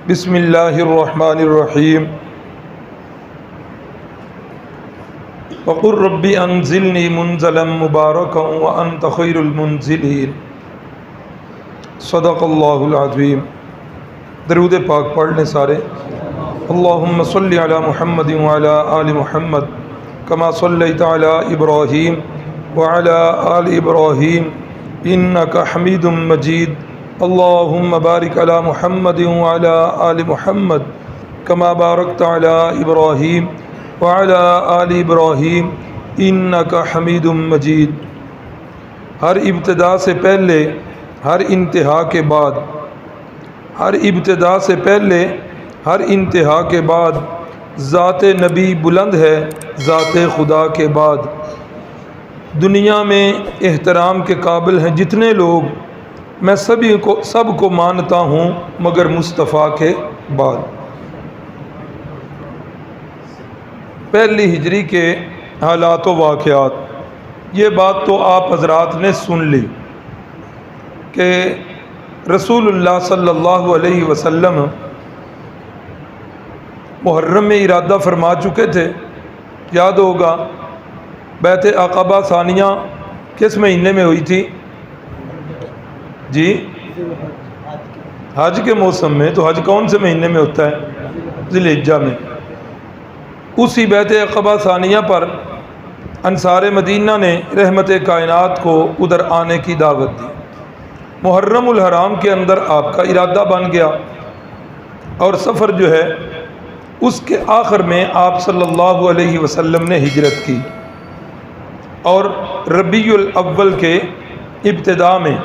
بسم اللہ الرحمن الرحیم وقل رب انزلنی منزلا مبارکا وانت خیر المنزلین۔ صدق اللہ العظیم۔ درود پاک پڑھ لیں سارے۔ اللہم صلی علی محمد وعلی آل محمد کما صلیت علی ابراہیم وعلی آل ابراہیم انک حمید مجید۔ اللہم بارک علی محمد وعلی آل محمد کما بارکت علی ابراہیم وعلی آل ابراہیم انک حمید مجید۔ ہر ابتدا سے پہلے، ہر انتہا کے بعد، ہر ابتدا سے پہلے ہر انتہا کے بعد ذات نبی بلند ہے ذات خدا کے بعد۔ دنیا میں احترام کے قابل ہیں جتنے لوگ، میں سب کو مانتا ہوں مگر مصطفیٰ کے بعد۔ پہلی ہجری کے حالات و واقعات، یہ بات تو آپ حضرات نے سن لی کہ رسول اللہ صلی اللہ علیہ وسلم محرم میں ارادہ فرما چکے تھے۔ یاد ہوگا بیعت عقبہ ثانیہ کس مہینے میں ہوئی تھی؟ جی حج کے موسم میں۔ تو حج کون سے مہینے میں ہوتا ہے؟ ذی الحجہ میں۔ اسی بیعت عقبہ ثانیہ پر انصار مدینہ نے رحمت کائنات کو ادھر آنے کی دعوت دی۔ محرم الحرام کے اندر آپ کا ارادہ بن گیا اور سفر جو ہے اس کے آخر میں آپ صلی اللہ علیہ وسلم نے ہجرت کی، اور ربیع الاول کے ابتدا میں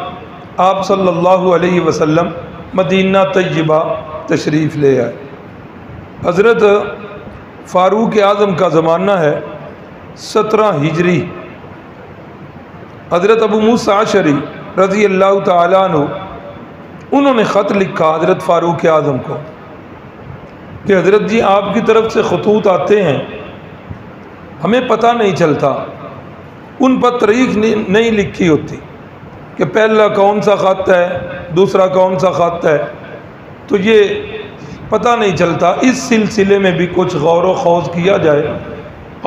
آپ صلی اللہ علیہ وسلم مدینہ طیبہ تشریف لے آئے۔ حضرت فاروق اعظم کا زمانہ ہے 17 ہجری۔ حضرت ابو موسیٰ اشعری رضی اللہ تعالیٰ عنہ انہوں نے خط لکھا حضرت فاروق اعظم کو کہ حضرت جی آپ کی طرف سے خطوط آتے ہیں، ہمیں پتہ نہیں چلتا، ان پر تاریخ نہیں لکھی ہوتی کہ پہلا کون سا خط ہے، دوسرا کون سا خط ہے، تو یہ پتہ نہیں چلتا۔ اس سلسلے میں بھی کچھ غور و خوض کیا جائے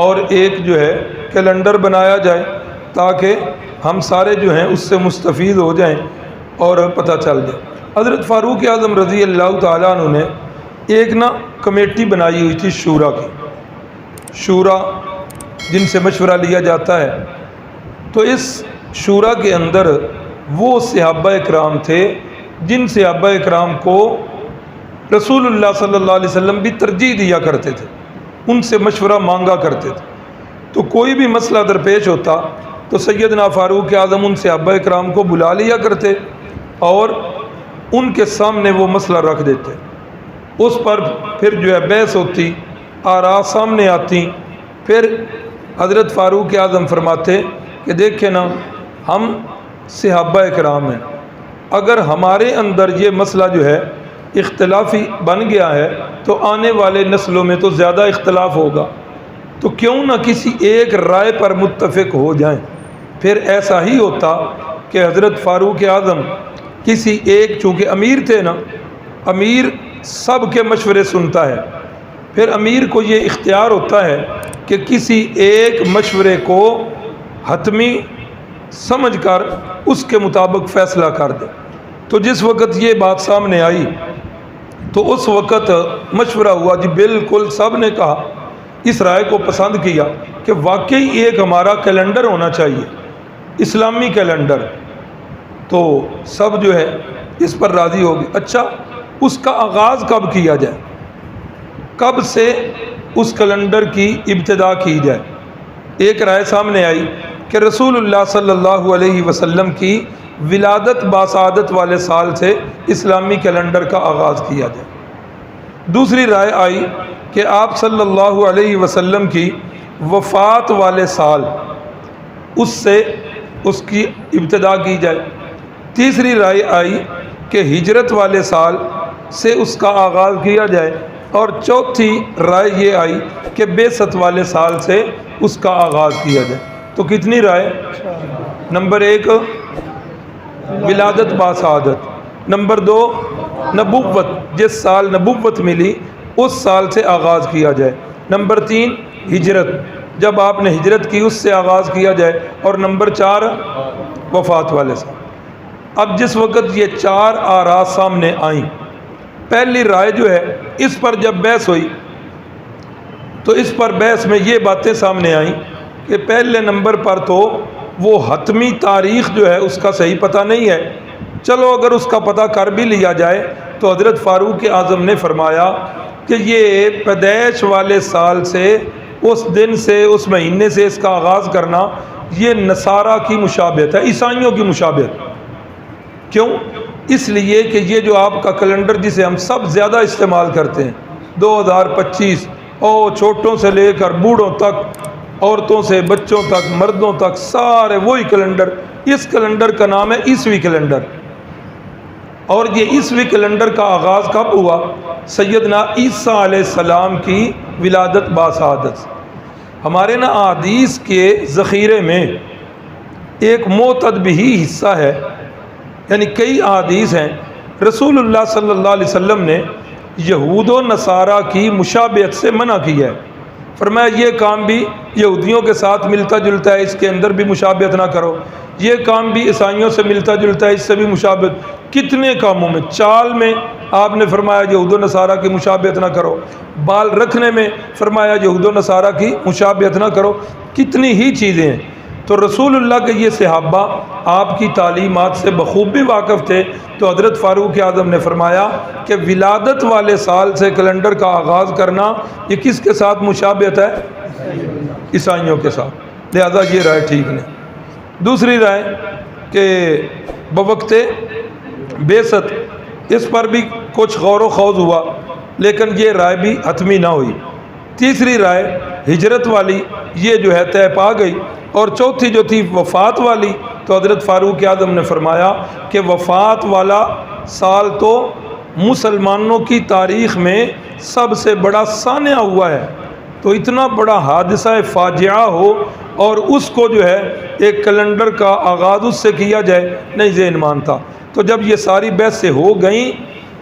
اور ایک جو ہے کیلنڈر بنایا جائے تاکہ ہم سارے جو ہیں اس سے مستفید ہو جائیں اور پتہ چل جائے۔ حضرت فاروق اعظم رضی اللہ تعالیٰ عنہ نے ایک کمیٹی بنائی ہوئی تھی شورا کی، شورا جن سے مشورہ لیا جاتا ہے۔ تو اس شورا کے اندر وہ صحابہ اکرام تھے جن صحابہ اکرام کو رسول اللہ صلی اللہ علیہ وسلم بھی ترجیح دیا کرتے تھے، ان سے مشورہ مانگا کرتے تھے۔ تو کوئی بھی مسئلہ درپیش ہوتا تو سیدنا فاروق اعظم ان صحابہ اکرام کو بلا لیا کرتے اور ان کے سامنے وہ مسئلہ رکھ دیتے، اس پر پھر جو ہے بحث ہوتی، آراء سامنے آتی۔ پھر حضرت فاروق اعظم فرماتے کہ دیکھیں نا، ہم صحابہ اکرام ہیں، اگر ہمارے اندر یہ مسئلہ جو ہے اختلافی بن گیا ہے تو آنے والے نسلوں میں تو زیادہ اختلاف ہوگا، تو کیوں نہ کسی ایک رائے پر متفق ہو جائیں۔ پھر ایسا ہی ہوتا کہ حضرت فاروق اعظم کسی ایک، چونکہ امیر تھے نا، امیر سب کے مشورے سنتا ہے، پھر امیر کو یہ اختیار ہوتا ہے کہ کسی ایک مشورے کو حتمی سمجھ کر اس کے مطابق فیصلہ کر دے۔ تو جس وقت یہ بات سامنے آئی تو اس وقت مشورہ ہوا، جی بالکل سب نے کہا، اس رائے کو پسند کیا کہ واقعی ایک ہمارا کیلنڈر ہونا چاہیے، اسلامی کیلنڈر۔ تو سب جو ہے اس پر راضی ہوگی۔ اچھا، اس کا آغاز کب کیا جائے، کب سے اس کیلنڈر کی ابتدا کی جائے؟ ایک رائے سامنے آئی کہ رسول اللہ صلی اللہ علیہ وسلم کی ولادت باسعادت والے سال سے اسلامی کیلنڈر کا آغاز کیا جائے۔ دوسری رائے آئی کہ آپ صلی اللہ علیہ وسلم کی وفات والے سال، اس سے اس کی ابتدا کی جائے۔ تیسری رائے آئی کہ ہجرت والے سال سے اس کا آغاز کیا جائے، اور چوتھی رائے یہ آئی کہ بعثت والے سال سے اس کا آغاز کیا جائے۔ تو کتنی رائے؟ نمبر 1 ولادت باسعادت، نمبر 2 نبوت، جس سال نبوت ملی اس سال سے آغاز کیا جائے۔ نمبر 3 ہجرت، جب آپ نے ہجرت کی اس سے آغاز کیا جائے۔ اور نمبر 4 وفات والے سال۔ اب جس وقت یہ 4 آراء سامنے آئیں، پہلی رائے جو ہے اس پر جب بحث ہوئی تو اس پر بحث میں یہ باتیں سامنے آئیں کہ پہلے نمبر پر تو وہ حتمی تاریخ جو ہے اس کا صحیح پتہ نہیں ہے، چلو اگر اس کا پتہ کر بھی لیا جائے تو حضرت فاروق اعظم نے فرمایا کہ یہ پیدائش والے سال سے، اس دن سے، اس مہینے سے اس کا آغاز کرنا یہ نصارہ کی مشابہت ہے، عیسائیوں کی مشابہت۔ کیوں؟ اس لیے کہ یہ جو آپ کا کیلنڈر جسے ہم سب زیادہ استعمال کرتے ہیں 2025، اور چھوٹوں سے لے کر بوڑھوں تک، عورتوں سے بچوں تک، مردوں تک، سارے وہی کیلنڈر، اس کیلنڈر کا نام ہے عیسوی کیلنڈر۔ اور یہ عیسوی کیلنڈر کا آغاز کب ہوا؟ سیدنا عیسیٰ علیہ السلام کی ولادت باسعادت۔ ہمارے نا احادیث کے ذخیرے میں ایک معتدبی حصہ ہے، یعنی کئی احادیث ہیں رسول اللہ صلی اللہ علیہ وسلم نے یہود و نصارہ کی مشابہت سے منع کیا ہے۔ فرمایا یہ کام بھی یہودیوں کے ساتھ ملتا جلتا ہے، اس کے اندر بھی مشابہت نہ کرو، یہ کام بھی عیسائیوں سے ملتا جلتا ہے، اس سے بھی مشابہت۔ کتنے کاموں میں، چال میں آپ نے فرمایا یہود و نصارہ کی مشابہت نہ کرو، بال رکھنے میں فرمایا یہود و نصارہ کی مشابہت نہ کرو، کتنی ہی چیزیں ہیں۔ تو رسول اللہ کے یہ صحابہ آپ کی تعلیمات سے بخوبی واقف تھے، تو حضرت فاروق اعظم نے فرمایا کہ ولادت والے سال سے کیلنڈر کا آغاز کرنا یہ کس کے ساتھ مشابہت ہے؟ عیسائیوں کے ساتھ، لہذا یہ رائے ٹھیک نہیں۔ دوسری رائے کہ بوقت بعثت، اس پر بھی کچھ غور و خوض ہوا لیکن یہ رائے بھی حتمی نہ ہوئی۔ تیسری رائے ہجرت والی، یہ جو ہے طے پا گئی۔ اور چوتھی جو تھی وفات والی، تو حضرت فاروق اعظم نے فرمایا کہ وفات والا سال تو مسلمانوں کی تاریخ میں سب سے بڑا سانحہ ہوا ہے، تو اتنا بڑا حادثہ فاجعہ ہو اور اس کو جو ہے ایک کیلنڈر کا آغاز اس سے کیا جائے، نہیں ذہن مانتا۔ تو جب یہ ساری بحث سے ہو گئیں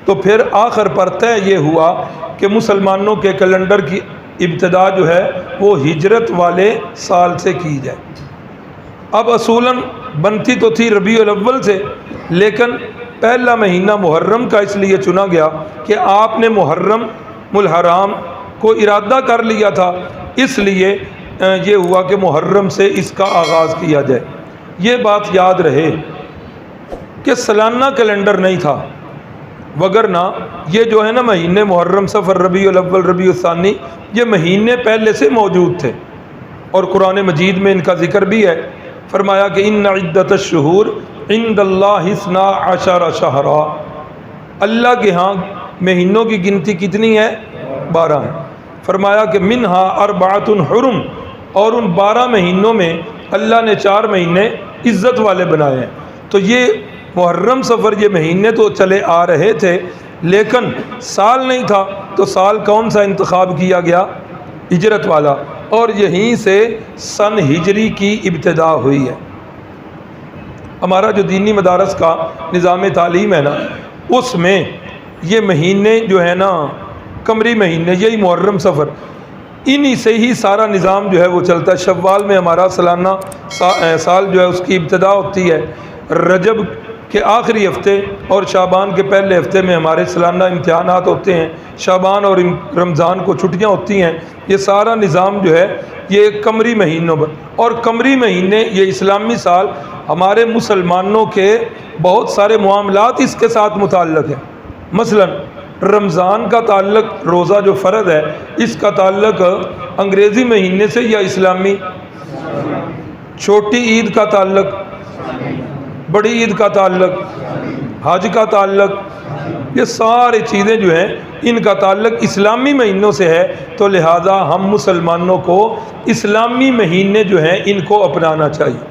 تو پھر آخر پر طے یہ ہوا کہ مسلمانوں کے کیلنڈر کی ابتدا جو ہے وہ ہجرت والے سال سے کی جائے۔ اب اصولاً بنتی تو تھی ربیع الاول سے، لیکن پہلا مہینہ محرم کا اس لیے چنا گیا کہ آپ نے محرم الحرام کو ارادہ کر لیا تھا، اس لیے یہ ہوا کہ محرم سے اس کا آغاز کیا جائے۔ یہ بات یاد رہے کہ سالانہ کیلنڈر نہیں تھا، وگرنہ یہ جو ہے نا مہینے محرم، صفر، ربیع الاول، ربیع الثانی، یہ مہینے پہلے سے موجود تھے اور قرآن مجید میں ان کا ذکر بھی ہے۔ فرمایا کہ ان عدت الشہور عند اللہ 12 شہرا، اللہ کے ہاں مہینوں کی گنتی کتنی ہے؟ 12 ہے۔ فرمایا کہ منہا 4 حرم، اور ان 12 مہینوں میں اللہ نے 4 مہینے عزت والے بنائے ہیں۔ تو یہ محرم، صفر، یہ مہینے تو چلے آ رہے تھے لیکن سال نہیں تھا، تو سال کون سا انتخاب کیا گیا؟ ہجرت والا، اور یہیں سے سن ہجری کی ابتدا ہوئی ہے۔ ہمارا جو دینی مدارس کا نظام تعلیم ہے نا، اس میں یہ مہینے جو ہے نا قمری مہینے، یہی محرم، صفر، انہی سے ہی سارا نظام جو ہے وہ چلتا ہے۔ شوال میں ہمارا سالانہ سال جو ہے اس کی ابتدا ہوتی ہے، رجب کے آخری ہفتے اور شعبان کے پہلے ہفتے میں ہمارے سالانہ امتحانات ہوتے ہیں، شعبان اور رمضان کو چھٹیاں ہوتی ہیں۔ یہ سارا نظام جو ہے یہ قمری مہینوں پر، اور قمری مہینے یہ اسلامی سال، ہمارے مسلمانوں کے بہت سارے معاملات اس کے ساتھ متعلق ہیں۔ مثلا رمضان کا تعلق، روزہ جو فرض ہے، اس کا تعلق انگریزی مہینے سے یا اسلامی؟ چھوٹی عید کا تعلق، بڑی عید کا تعلق، حج کا تعلق، یہ ساری چیزیں جو ہیں ان کا تعلق اسلامی مہینوں سے ہے، تو لہذا ہم مسلمانوں کو اسلامی مہینے جو ہیں ان کو اپنانا چاہیے۔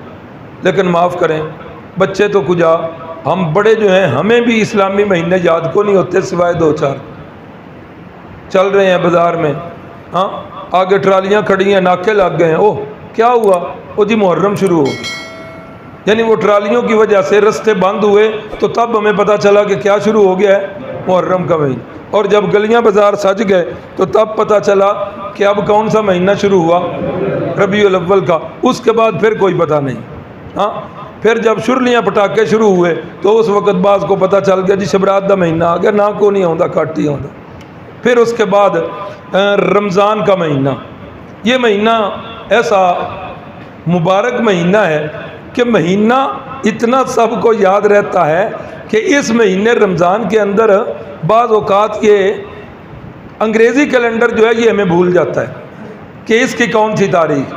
لیکن معاف کریں بچے تو کجا، ہم بڑے جو ہیں ہمیں بھی اسلامی مہینے یاد کو نہیں ہوتے سوائے 2-4 چل رہے ہیں بازار میں، ہاں آگے ٹرالیاں کھڑی ہیں، ناکے لگ گئے ہیں، اوہ کیا ہوا؟ وہ جی محرم شروع ہو، یعنی وہ ٹرالیوں کی وجہ سے رستے بند ہوئے تو تب ہمیں پتہ چلا کہ کیا شروع ہو گیا ہے، محرم کا مہینہ. اور جب گلیاں بازار سج گئے تو تب پتہ چلا کہ اب کون سا مہینہ شروع ہوا، ربیع الاول کا. اس کے بعد پھر کوئی پتہ نہیں. ہاں پھر جب شرلیاں پٹاخے شروع ہوئے تو اس وقت بعض کو پتہ چل گیا جی شبرات دا مہینہ آ گیا، نہ کو نہیں آتا کٹ ہی آتا. پھر اس کے بعد رمضان کا مہینہ، یہ مہینہ ایسا مبارک مہینہ ہے کہ مہینہ اتنا سب کو یاد رہتا ہے کہ اس مہینے رمضان کے اندر بعض اوقات یہ انگریزی کیلنڈر جو ہے یہ ہمیں بھول جاتا ہے کہ اس کی کون سی تاریخ.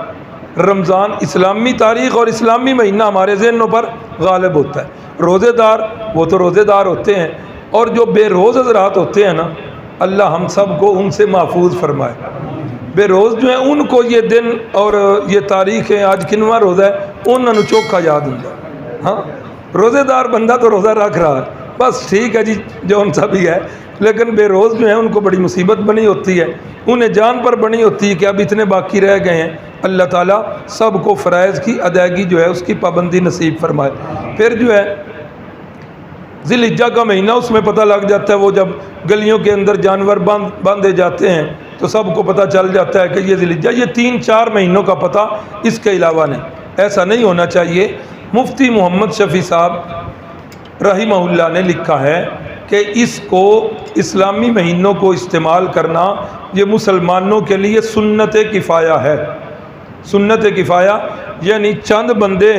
رمضان اسلامی تاریخ اور اسلامی مہینہ ہمارے ذہنوں پر غالب ہوتا ہے. روزے دار وہ تو روزے دار ہوتے ہیں، اور جو بے روز حضرات ہوتے ہیں نا، اللہ ہم سب کو ان سے محفوظ فرمائے. بے روز جو ہیں ان کو یہ دن اور یہ تاریخیں آج کنواں روزہ ہے انہوں نے چوکھا یاد ہوں. ہاں روزے دار بندہ تو روزہ رکھ رہا ہے، بس ٹھیک ہے جی جو ان سا بھی ہے، لیکن بے روز جو ہیں ان کو بڑی مصیبت بنی ہوتی ہے، انہیں جان پر بنی ہوتی ہے کہ اب اتنے باقی رہ گئے ہیں. اللہ تعالیٰ سب کو فرائض کی ادائیگی جو ہے اس کی پابندی نصیب فرمائے. پھر جو ہے ذی الحجہ کا مہینہ، اس میں پتہ لگ جاتا ہے، وہ جب گلیوں کے اندر جانور باندھے جاتے ہیں تو سب کو پتہ چل جاتا ہے کہ یہ ذی الحجہ. یہ 3-4 مہینوں کا پتہ اس کے علاوہ نہیں. ایسا نہیں ہونا چاہیے. مفتی محمد شفیع صاحب رحمہ اللہ نے لکھا ہے کہ اس کو اسلامی مہینوں کو استعمال کرنا یہ مسلمانوں کے لیے سنت کفایہ ہے. سنت کفایہ یعنی چند بندے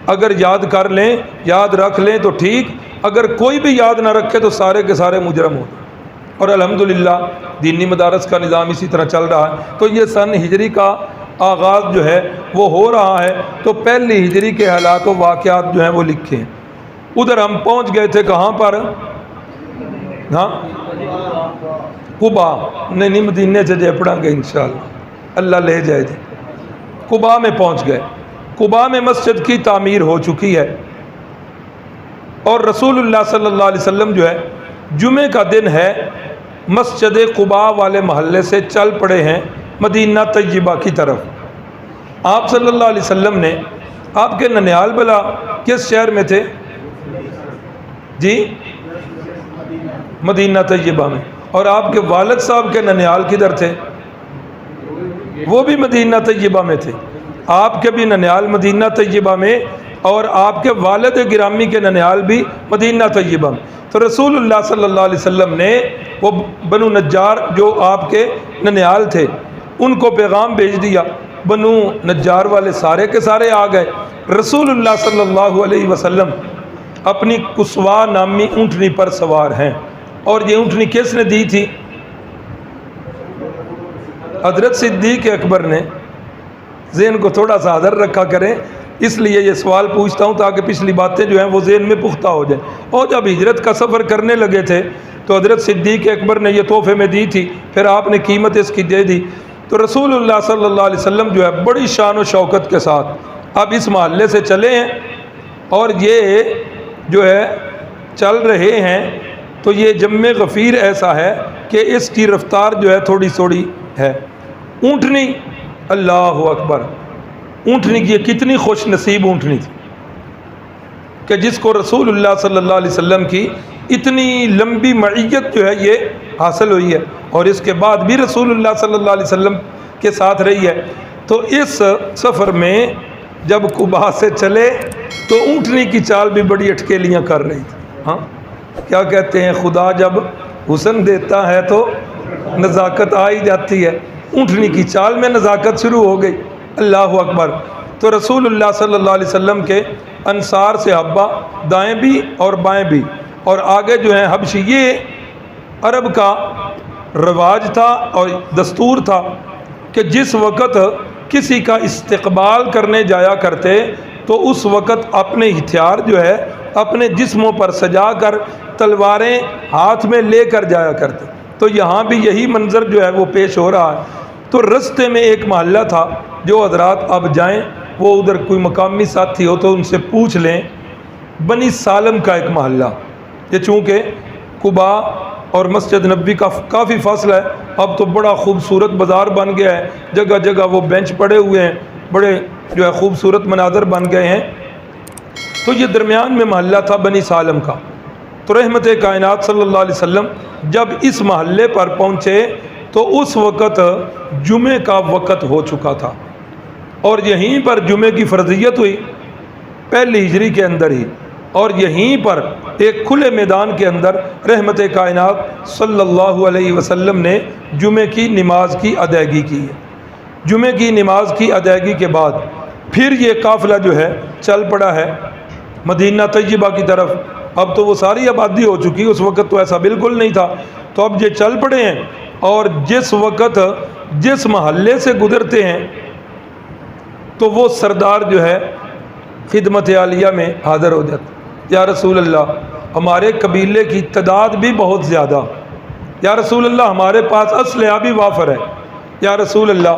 اگر یاد کر لیں، یاد رکھ لیں تو ٹھیک، اگر کوئی بھی یاد نہ رکھے تو سارے کے سارے مجرم ہوتے. اور الحمدللہ دینی مدارس کا نظام اسی طرح چل رہا ہے. تو یہ سن ہجری کا آغاز جو ہے وہ ہو رہا ہے، تو پہلی ہجری کے حالات و واقعات جو ہیں وہ لکھے ہیں. ادھر ہم پہنچ گئے تھے کہاں پر؟ ہاں قباء. نہیں مدینے سے جے پڑھیں گے انشاءاللہ، اللہ لے جائے جی. قباء میں پہنچ گئے. قباء میں مسجد کی تعمیر ہو چکی ہے، اور رسول اللہ صلی اللہ علیہ وسلم جو ہے جمعہ کا دن ہے مسجد قباء والے محلے سے چل پڑے ہیں مدینہ طیبہ کی طرف. آپ صلی اللہ علیہ وسلم نے، آپ کے ننیال بلا کس شہر میں تھے جی؟ مدینہ طیبہ میں. اور آپ کے والد صاحب کے ننیال کدھر تھے؟ وہ بھی مدینہ طیبہ میں تھے. آپ کے بھی ننیال مدینہ طیبہ میں، اور آپ کے والد گرامی کے ننیال بھی مدینہ طیبہ میں. تو رسول اللہ صلی اللہ علیہ وسلم نے وہ بنو نجار جو آپ کے ننیال تھے ان کو پیغام بھیج دیا. بنو نجار والے سارے کے سارے آ گئے. رسول اللہ صلی اللہ علیہ وسلم اپنی کسوا نامی اونٹنی پر سوار ہیں، اور یہ اونٹنی کس نے دی تھی؟ حضرت صدیق اکبر نے. ذہن کو تھوڑا سا حاضر رکھا کریں، اس لیے یہ سوال پوچھتا ہوں تاکہ پچھلی باتیں جو ہیں وہ ذہن میں پختہ ہو جائیں. اور جب ہجرت کا سفر کرنے لگے تھے تو حضرت صدیق اکبر نے یہ تحفے میں دی تھی، پھر آپ نے قیمت اس کی دے دی. تو رسول اللہ صلی اللہ علیہ وسلم جو ہے بڑی شان و شوکت کے ساتھ اب اس محلے سے چلے ہیں، اور یہ جو ہے چل رہے ہیں. تو یہ جمع غفیر ایسا ہے کہ اس کی رفتار جو ہے تھوڑی تھوڑی ہے. اونٹنی، اللہ اکبر، اونٹنی کی کتنی خوش نصیب اونٹنی تھی کہ جس کو رسول اللہ صلی اللہ علیہ وسلم کی اتنی لمبی معیت جو ہے یہ حاصل ہوئی ہے، اور اس کے بعد بھی رسول اللہ صلی اللہ علیہ وسلم کے ساتھ رہی ہے. تو اس سفر میں جب قباء سے چلے تو اونٹنی کی چال بھی بڑی اٹکیلیاں کر رہی تھی. ہاں کیا کہتے ہیں، خدا جب حسن دیتا ہے تو نزاکت آ ہی جاتی ہے. اونٹنی کی چال میں نزاکت شروع ہو گئی. اللہ اکبر. تو رسول اللہ صلی اللہ علیہ وسلم کے انصار صحابہ دائیں بھی اور بائیں بھی، اور آگے جو ہیں حبشی. یہ عرب کا رواج تھا اور دستور تھا کہ جس وقت کسی کا استقبال کرنے جایا کرتے تو اس وقت اپنے ہتھیار جو ہے اپنے جسموں پر سجا کر تلواریں ہاتھ میں لے کر جایا کرتے. تو یہاں بھی یہی منظر جو ہے وہ پیش ہو رہا ہے. تو رستے میں ایک محلہ تھا، جو حضرات اب جائیں وہ ادھر کوئی مقامی ساتھی ہو تو ان سے پوچھ لیں، بنی سالم کا ایک محلہ. یہ چونکہ قباء اور مسجد نبوی کا کافی فاصلہ ہے، اب تو بڑا خوبصورت بازار بن گیا ہے، جگہ جگہ وہ بینچ پڑے ہوئے ہیں، بڑے جو ہے خوبصورت مناظر بن گئے ہیں. تو یہ درمیان میں محلہ تھا بنی سالم کا. تو رحمت کائنات صلی اللہ علیہ وسلم جب اس محلے پر پہنچے تو اس وقت جمعے کا وقت ہو چکا تھا، اور یہیں پر جمعے کی فرضیت ہوئی پہلی ہجری کے اندر ہی، اور یہیں پر ایک کھلے میدان کے اندر رحمت کائنات صلی اللہ علیہ وسلم نے جمعے کی نماز کی ادائیگی کی ہے. جمعے کی نماز کی ادائیگی کے بعد پھر یہ قافلہ جو ہے چل پڑا ہے مدینہ طیبہ کی طرف. اب تو وہ ساری آبادی ہو چکی، اس وقت تو ایسا بالکل نہیں تھا. تو اب یہ چل پڑے ہیں، اور جس وقت جس محلے سے گزرتے ہیں تو وہ سردار جو ہے خدمت عالیہ میں حاضر ہو جاتا. یا رسول اللہ، ہمارے قبیلے کی تعداد بھی بہت زیادہ، یا رسول اللہ ہمارے پاس اسلحہ بھی وافر ہے، یا رسول اللہ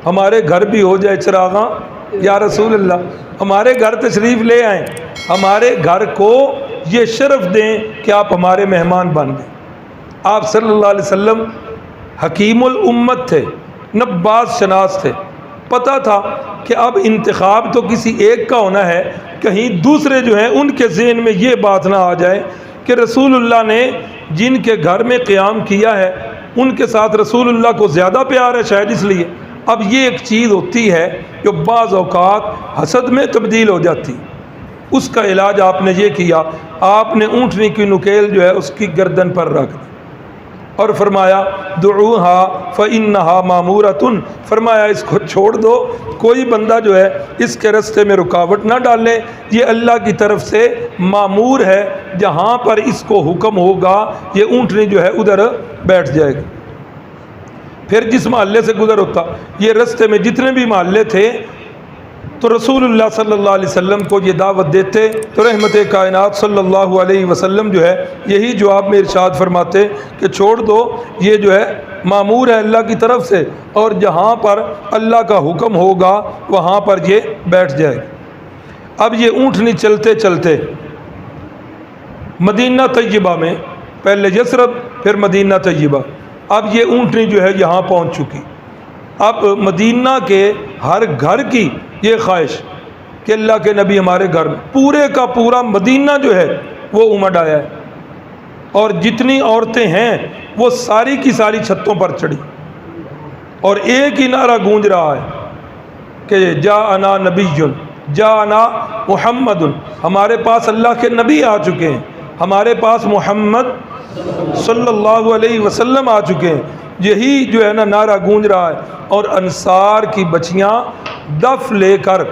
ہمارے گھر بھی ہو جائے چراغاں، یا رسول اللہ ہمارے گھر تشریف لے آئیں، ہمارے گھر کو یہ شرف دیں کہ آپ ہمارے مہمان بن گئے. آپ صلی اللہ علیہ وسلم حکیم الامت تھے، نباز شناس تھے. پتہ تھا کہ اب انتخاب تو کسی ایک کا ہونا ہے، کہیں دوسرے جو ہیں ان کے ذہن میں یہ بات نہ آ جائے کہ رسول اللہ نے جن کے گھر میں قیام کیا ہے ان کے ساتھ رسول اللہ کو زیادہ پیار ہے شاید اس لیے. اب یہ ایک چیز ہوتی ہے جو بعض اوقات حسد میں تبدیل ہو جاتی. اس کا علاج آپ نے یہ کیا، آپ نے اونٹنی کی نکیل جو ہے اس کی گردن پر رکھ دی اور فرمایا دعوها فإنها مامورۃ، فرمایا اس کو چھوڑ دو، کوئی بندہ جو ہے اس کے راستے میں رکاوٹ نہ ڈالے، یہ اللہ کی طرف سے مامور ہے، جہاں پر اس کو حکم ہوگا یہ اونٹنی جو ہے ادھر بیٹھ جائے گی. پھر جس محلے سے گزر ہوتا، یہ راستے میں جتنے بھی محلے تھے تو رسول اللہ صلی اللہ علیہ وسلم کو یہ دعوت دیتے تو رحمت کائنات صلی اللہ علیہ وسلم جو ہے یہی جواب میں ارشاد فرماتے کہ چھوڑ دو، یہ جو ہے مامور ہے اللہ کی طرف سے، اور جہاں پر اللہ کا حکم ہوگا وہاں پر یہ بیٹھ جائے. اب یہ اونٹنی چلتے چلتے مدینہ طیبہ میں، پہلے یثرب پھر مدینہ طیبہ، اب یہ اونٹنی جو ہے یہاں پہنچ چکی. اب مدینہ کے ہر گھر کی یہ خواہش کہ اللہ کے نبی ہمارے گھر میں، پورے کا پورا مدینہ جو ہے وہ امڈ آیا ہے، اور جتنی عورتیں ہیں وہ ساری کی ساری چھتوں پر چڑھی، اور ایک ہی نعرہ گونج رہا ہے کہ جاءنا نبی، جاءنا محمد، ہمارے پاس اللہ کے نبی آ چکے ہیں، ہمارے پاس محمد صلی اللہ علیہ وسلم آ چکے ہیں. یہی جو ہے نا نعرہ گونج رہا ہے، اور انصار کی بچیاں دف لے کر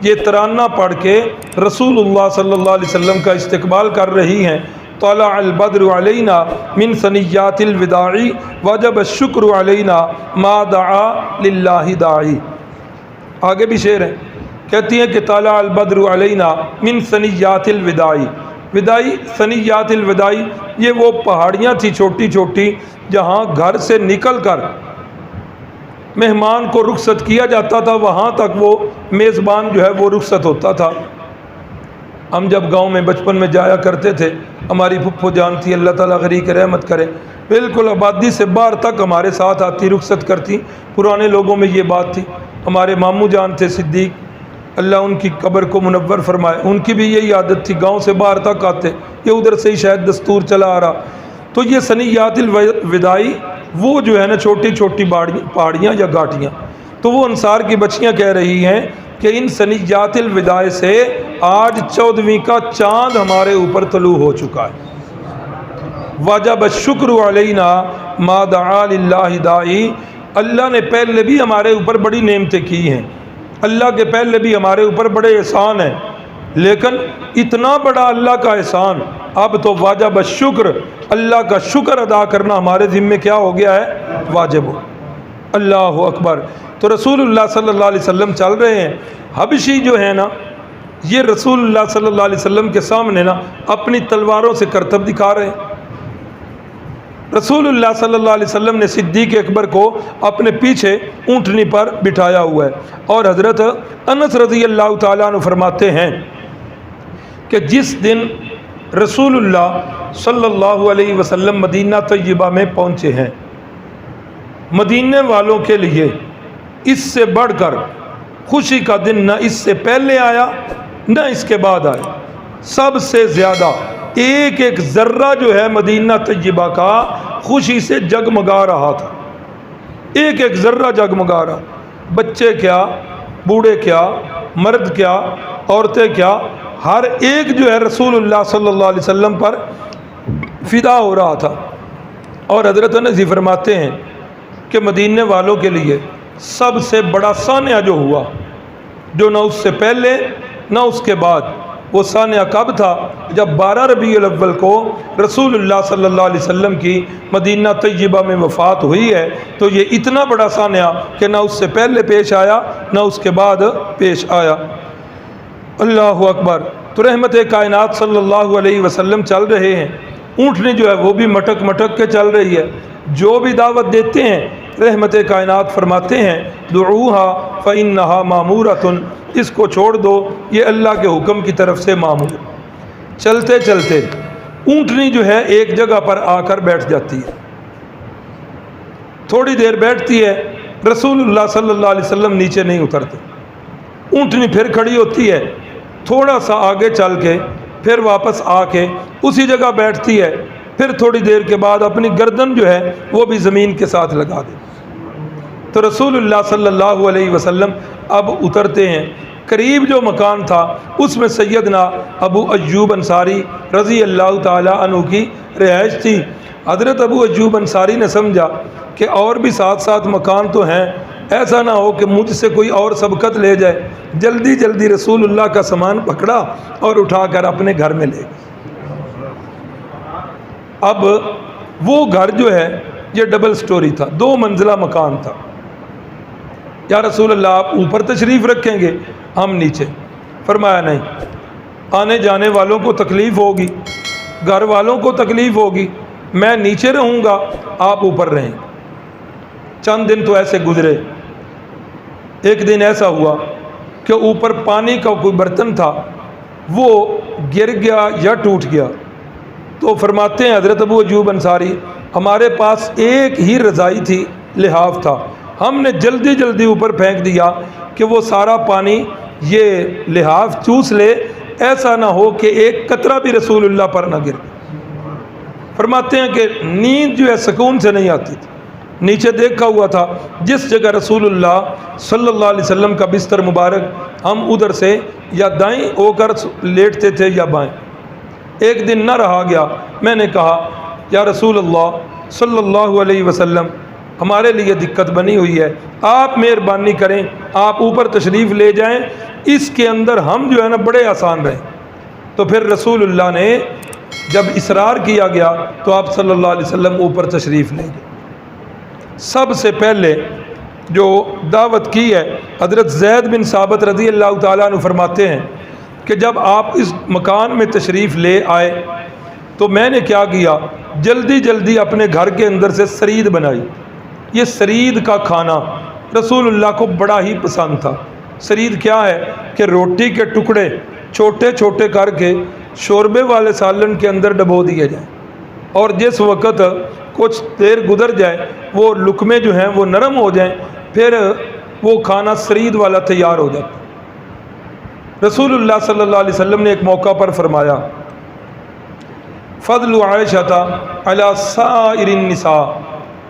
یہ ترانہ پڑھ کے رسول اللہ صلی اللہ علیہ وسلم کا استقبال کر رہی ہیں. طلع البدر علینا من ثنیات الوداع وجب الشکر علینا ما دعا للہ داعی. آگے بھی شعر ہے، کہتی ہیں کہ طلع البدر علینا من ثنیات الوداع، وداعی ثنیات الوداع یہ وہ پہاڑیاں تھی چھوٹی چھوٹی جہاں گھر سے نکل کر مہمان کو رخصت کیا جاتا تھا، وہاں تک وہ میزبان جو ہے وہ رخصت ہوتا تھا. ہم جب گاؤں میں بچپن میں جایا کرتے تھے، ہماری پھپھو جان تھی، اللہ تعالیٰ غریق رحمت کرے، بالکل آبادی سے باہر تک ہمارے ساتھ آتی، رخصت کرتی. پرانے لوگوں میں یہ بات تھی. ہمارے ماموں جان تھے صدیق، اللہ ان کی قبر کو منور فرمائے، ان کی بھی یہی عادت تھی، گاؤں سے باہر تک آتے، یہ ادھر سے ہی شاید دستور چلا آ رہا. تو یہ ثنیات الوداع وہ جو ہے نا چھوٹی چھوٹی پہاڑیاں یا گھاٹیاں، تو وہ انصار کی بچیاں کہہ رہی ہیں کہ ان ثنیات الوداع سے آج 14ویں کا چاند ہمارے اوپر طلوع ہو چکا ہے. واجب الشکر علینا ما دعا للہ داعی، اللہ نے پہلے بھی ہمارے اوپر بڑی نعمتیں کی ہیں، اللہ کے پہلے بھی ہمارے اوپر بڑے احسان ہیں، لیکن اتنا بڑا اللہ کا احسان اب تو واجب الشکر، اللہ کا شکر ادا کرنا ہمارے ذمے کیا ہو گیا ہے؟ واجب ہو. اللہ اکبر. تو رسول اللہ صلی اللہ علیہ وسلم چل رہے ہیں، حبشی جو ہے نا یہ رسول اللہ صلی اللہ علیہ وسلم کے سامنے نا اپنی تلواروں سے کرتب دکھا رہے ہیں. رسول اللہ صلی اللہ علیہ وسلم نے صدیق اکبر کو اپنے پیچھے اونٹنی پر بٹھایا ہوا ہے، اور حضرت انس رضی اللہ تعالیٰ عنہ فرماتے ہیں کہ جس دن رسول اللہ صلی اللہ علیہ وسلم مدینہ طیبہ میں پہنچے ہیں، مدینے والوں کے لیے اس سے بڑھ کر خوشی کا دن نہ اس سے پہلے آیا نہ اس کے بعد آیا. سب سے زیادہ ایک ایک ذرہ جو ہے مدینہ طیبہ کا خوشی سے جگمگا رہا تھا، ایک ایک ذرہ جگمگا رہا، بچے کیا، بوڑھے کیا، مرد کیا، عورتیں کیا، ہر ایک جو ہے رسول اللہ صلی اللہ علیہ وسلم پر فدا ہو رہا تھا۔ اور حضرت انس فرماتے ہیں کہ مدینے والوں کے لیے سب سے بڑا سانحہ جو ہوا، جو نہ اس سے پہلے نہ اس کے بعد، وہ سانحہ کب تھا؟ جب 12 ربیع الاول کو رسول اللہ صلی اللہ علیہ وسلم کی مدینہ طیبہ میں وفات ہوئی ہے۔ تو یہ اتنا بڑا سانحہ کہ نہ اس سے پہلے پیش آیا نہ اس کے بعد پیش آیا۔ اللہ اکبر۔ تو رحمت کائنات صلی اللہ علیہ وسلم چل رہے ہیں، اونٹنی جو ہے وہ بھی مٹک مٹک کے چل رہی ہے، جو بھی دعوت دیتے ہیں رحمت کائنات فرماتے ہیں دعوها فإنها مامورۃ، اس کو چھوڑ دو، یہ اللہ کے حکم کی طرف سے معمول۔ چلتے چلتے اونٹنی جو ہے ایک جگہ پر آ کر بیٹھ جاتی ہے، تھوڑی دیر بیٹھتی ہے، رسول اللہ صلی اللہ علیہ وسلم نیچے نہیں اترتے، اونٹنی پھر کھڑی ہوتی ہے، تھوڑا سا آگے چل کے پھر واپس آ کے اسی جگہ بیٹھتی ہے، پھر تھوڑی دیر کے بعد اپنی گردن جو ہے وہ بھی زمین کے ساتھ لگا دے۔ تو رسول اللہ صلی اللہ علیہ وسلم اب اترتے ہیں، قریب جو مکان تھا اس میں سیدنا ابو ایوب انصاری رضی اللہ تعالی عنہ کی رہائش تھی۔ حضرت ابو ایوب انصاری نے سمجھا کہ اور بھی ساتھ ساتھ مکان تو ہیں، ایسا نہ ہو کہ مجھ سے کوئی اور سبقت لے جائے، جلدی جلدی رسول اللہ کا سامان پکڑا اور اٹھا کر اپنے گھر میں لے گئے۔ اب وہ گھر جو ہے یہ ڈبل سٹوری تھا، 2 منزلہ مکان تھا۔ یا رسول اللہ آپ اوپر تشریف رکھیں گے، ہم نیچے؟ فرمایا نہیں، آنے جانے والوں کو تکلیف ہوگی، گھر والوں کو تکلیف ہوگی، میں نیچے رہوں گا، آپ اوپر رہیں۔ چند دن تو ایسے گزرے، ایک دن ایسا ہوا کہ اوپر پانی کا کوئی برتن تھا، وہ گر گیا یا ٹوٹ گیا۔ تو فرماتے ہیں حضرت ابو ایوب انصاری ہمارے پاس ایک ہی رضائی تھی، لحاف تھا، ہم نے جلدی جلدی اوپر پھینک دیا کہ وہ سارا پانی یہ لحاف چوس لے، ایسا نہ ہو کہ ایک قطرہ بھی رسول اللہ پر نہ گر۔ فرماتے ہیں کہ نیند جو ہے سکون سے نہیں آتی تھی، نیچے دیکھا ہوا تھا جس جگہ رسول اللہ صلی اللہ علیہ وسلم کا بستر مبارک، ہم ادھر سے یا دائیں ہو کر لیٹتے تھے یا بائیں۔ ایک دن نہ رہا گیا، میں نے کہا یا رسول اللہ صلی اللہ علیہ وسلم ہمارے لیے دقت بنی ہوئی ہے، آپ مہربانی کریں، آپ اوپر تشریف لے جائیں، اس کے اندر ہم جو ہے نا بڑے آسان رہیں۔ تو پھر رسول اللہ نے جب اصرار کیا گیا تو آپ صلی اللہ علیہ وسلم اوپر تشریف لے گئے۔ سب سے پہلے جو دعوت کی ہے حضرت زید بن ثابت رضی اللہ تعالیٰ عنہ فرماتے ہیں کہ جب آپ اس مکان میں تشریف لے آئے تو میں نے کیا کیا، جلدی جلدی اپنے گھر کے اندر سے سرید بنائی۔ یہ سرید کا کھانا رسول اللہ کو بڑا ہی پسند تھا۔ سرید کیا ہے کہ روٹی کے ٹکڑے چھوٹے چھوٹے کر کے شوربے والے سالن کے اندر ڈبو دیے جائیں، اور جس وقت کچھ دیر گزر جائے وہ لقمے جو ہیں وہ نرم ہو جائیں، پھر وہ کھانا سرید والا تیار ہو جاتا۔ رسول اللہ صلی اللہ علیہ وسلم نے ایک موقع پر فرمایا فضل عائشہ علی سائر النساء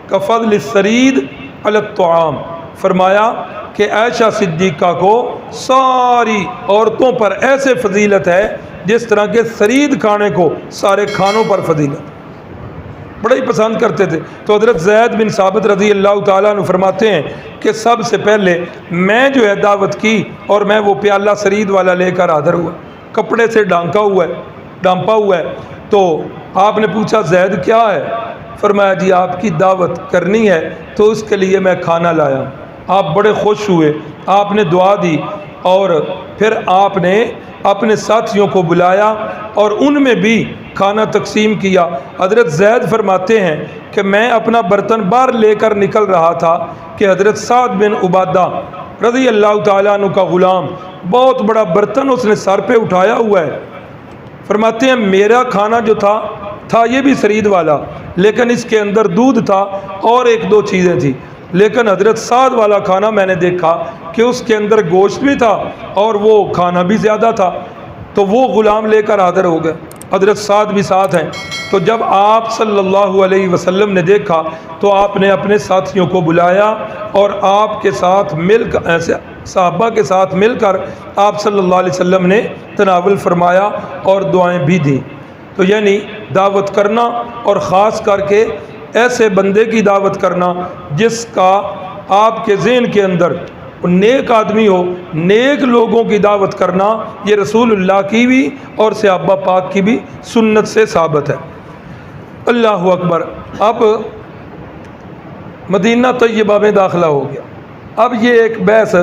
کفضل السرید علی الطعام، فرمایا کہ عائشہ صدیقہ کو ساری عورتوں پر ایسے فضیلت ہے جس طرح کے سرید کھانے کو سارے کھانوں پر فضیلت، بڑا ہی پسند کرتے تھے۔ تو حضرت زید بن ثابت رضی اللہ تعالیٰ عنہ فرماتے ہیں کہ سب سے پہلے میں جو ہے دعوت کی اور میں وہ پیالہ سرید والا لے کر حاضر ہوا، کپڑے سے ڈھانپا ہوا ہے۔ تو آپ نے پوچھا زید کیا ہے؟ فرمایا جی آپ کی دعوت کرنی ہے تو اس کے لیے میں کھانا لایا۔ آپ بڑے خوش ہوئے، آپ نے دعا دی اور پھر آپ نے اپنے ساتھیوں کو بلایا اور ان میں بھی کھانا تقسیم کیا۔ حضرت زید فرماتے ہیں کہ میں اپنا برتن باہر لے کر نکل رہا تھا کہ حضرت سعد بن عبادہ رضی اللہ تعالیٰ عنہ کا غلام بہت بڑا برتن اس نے سر پہ اٹھایا ہوا ہے۔ فرماتے ہیں میرا کھانا جو تھا یہ بھی سرید والا، لیکن اس کے اندر دودھ تھا اور 1-2 چیزیں تھیں، لیکن حضرت سعد والا کھانا میں نے دیکھا کہ اس کے اندر گوشت بھی تھا اور وہ کھانا بھی زیادہ تھا۔ تو وہ غلام لے کر حاضر ہو گئے، حضرت سعد بھی ساتھ ہیں۔ تو جب آپ صلی اللہ علیہ وسلم نے دیکھا تو آپ نے اپنے ساتھیوں کو بلایا اور آپ کے ساتھ مل کر صحابہ کے ساتھ مل کر آپ صلی اللہ علیہ وسلم نے تناول فرمایا اور دعائیں بھی دیں۔ تو یعنی دعوت کرنا، اور خاص کر کے ایسے بندے کی دعوت کرنا جس کا آپ کے ذہن کے اندر نیک آدمی ہو، نیک لوگوں کی دعوت کرنا، یہ رسول اللہ کی بھی اور صحابہ پاک کی بھی سنت سے ثابت ہے۔ اللہ اکبر۔ اب مدینہ طیبہ میں داخلہ ہو گیا۔ اب یہ ایک بحث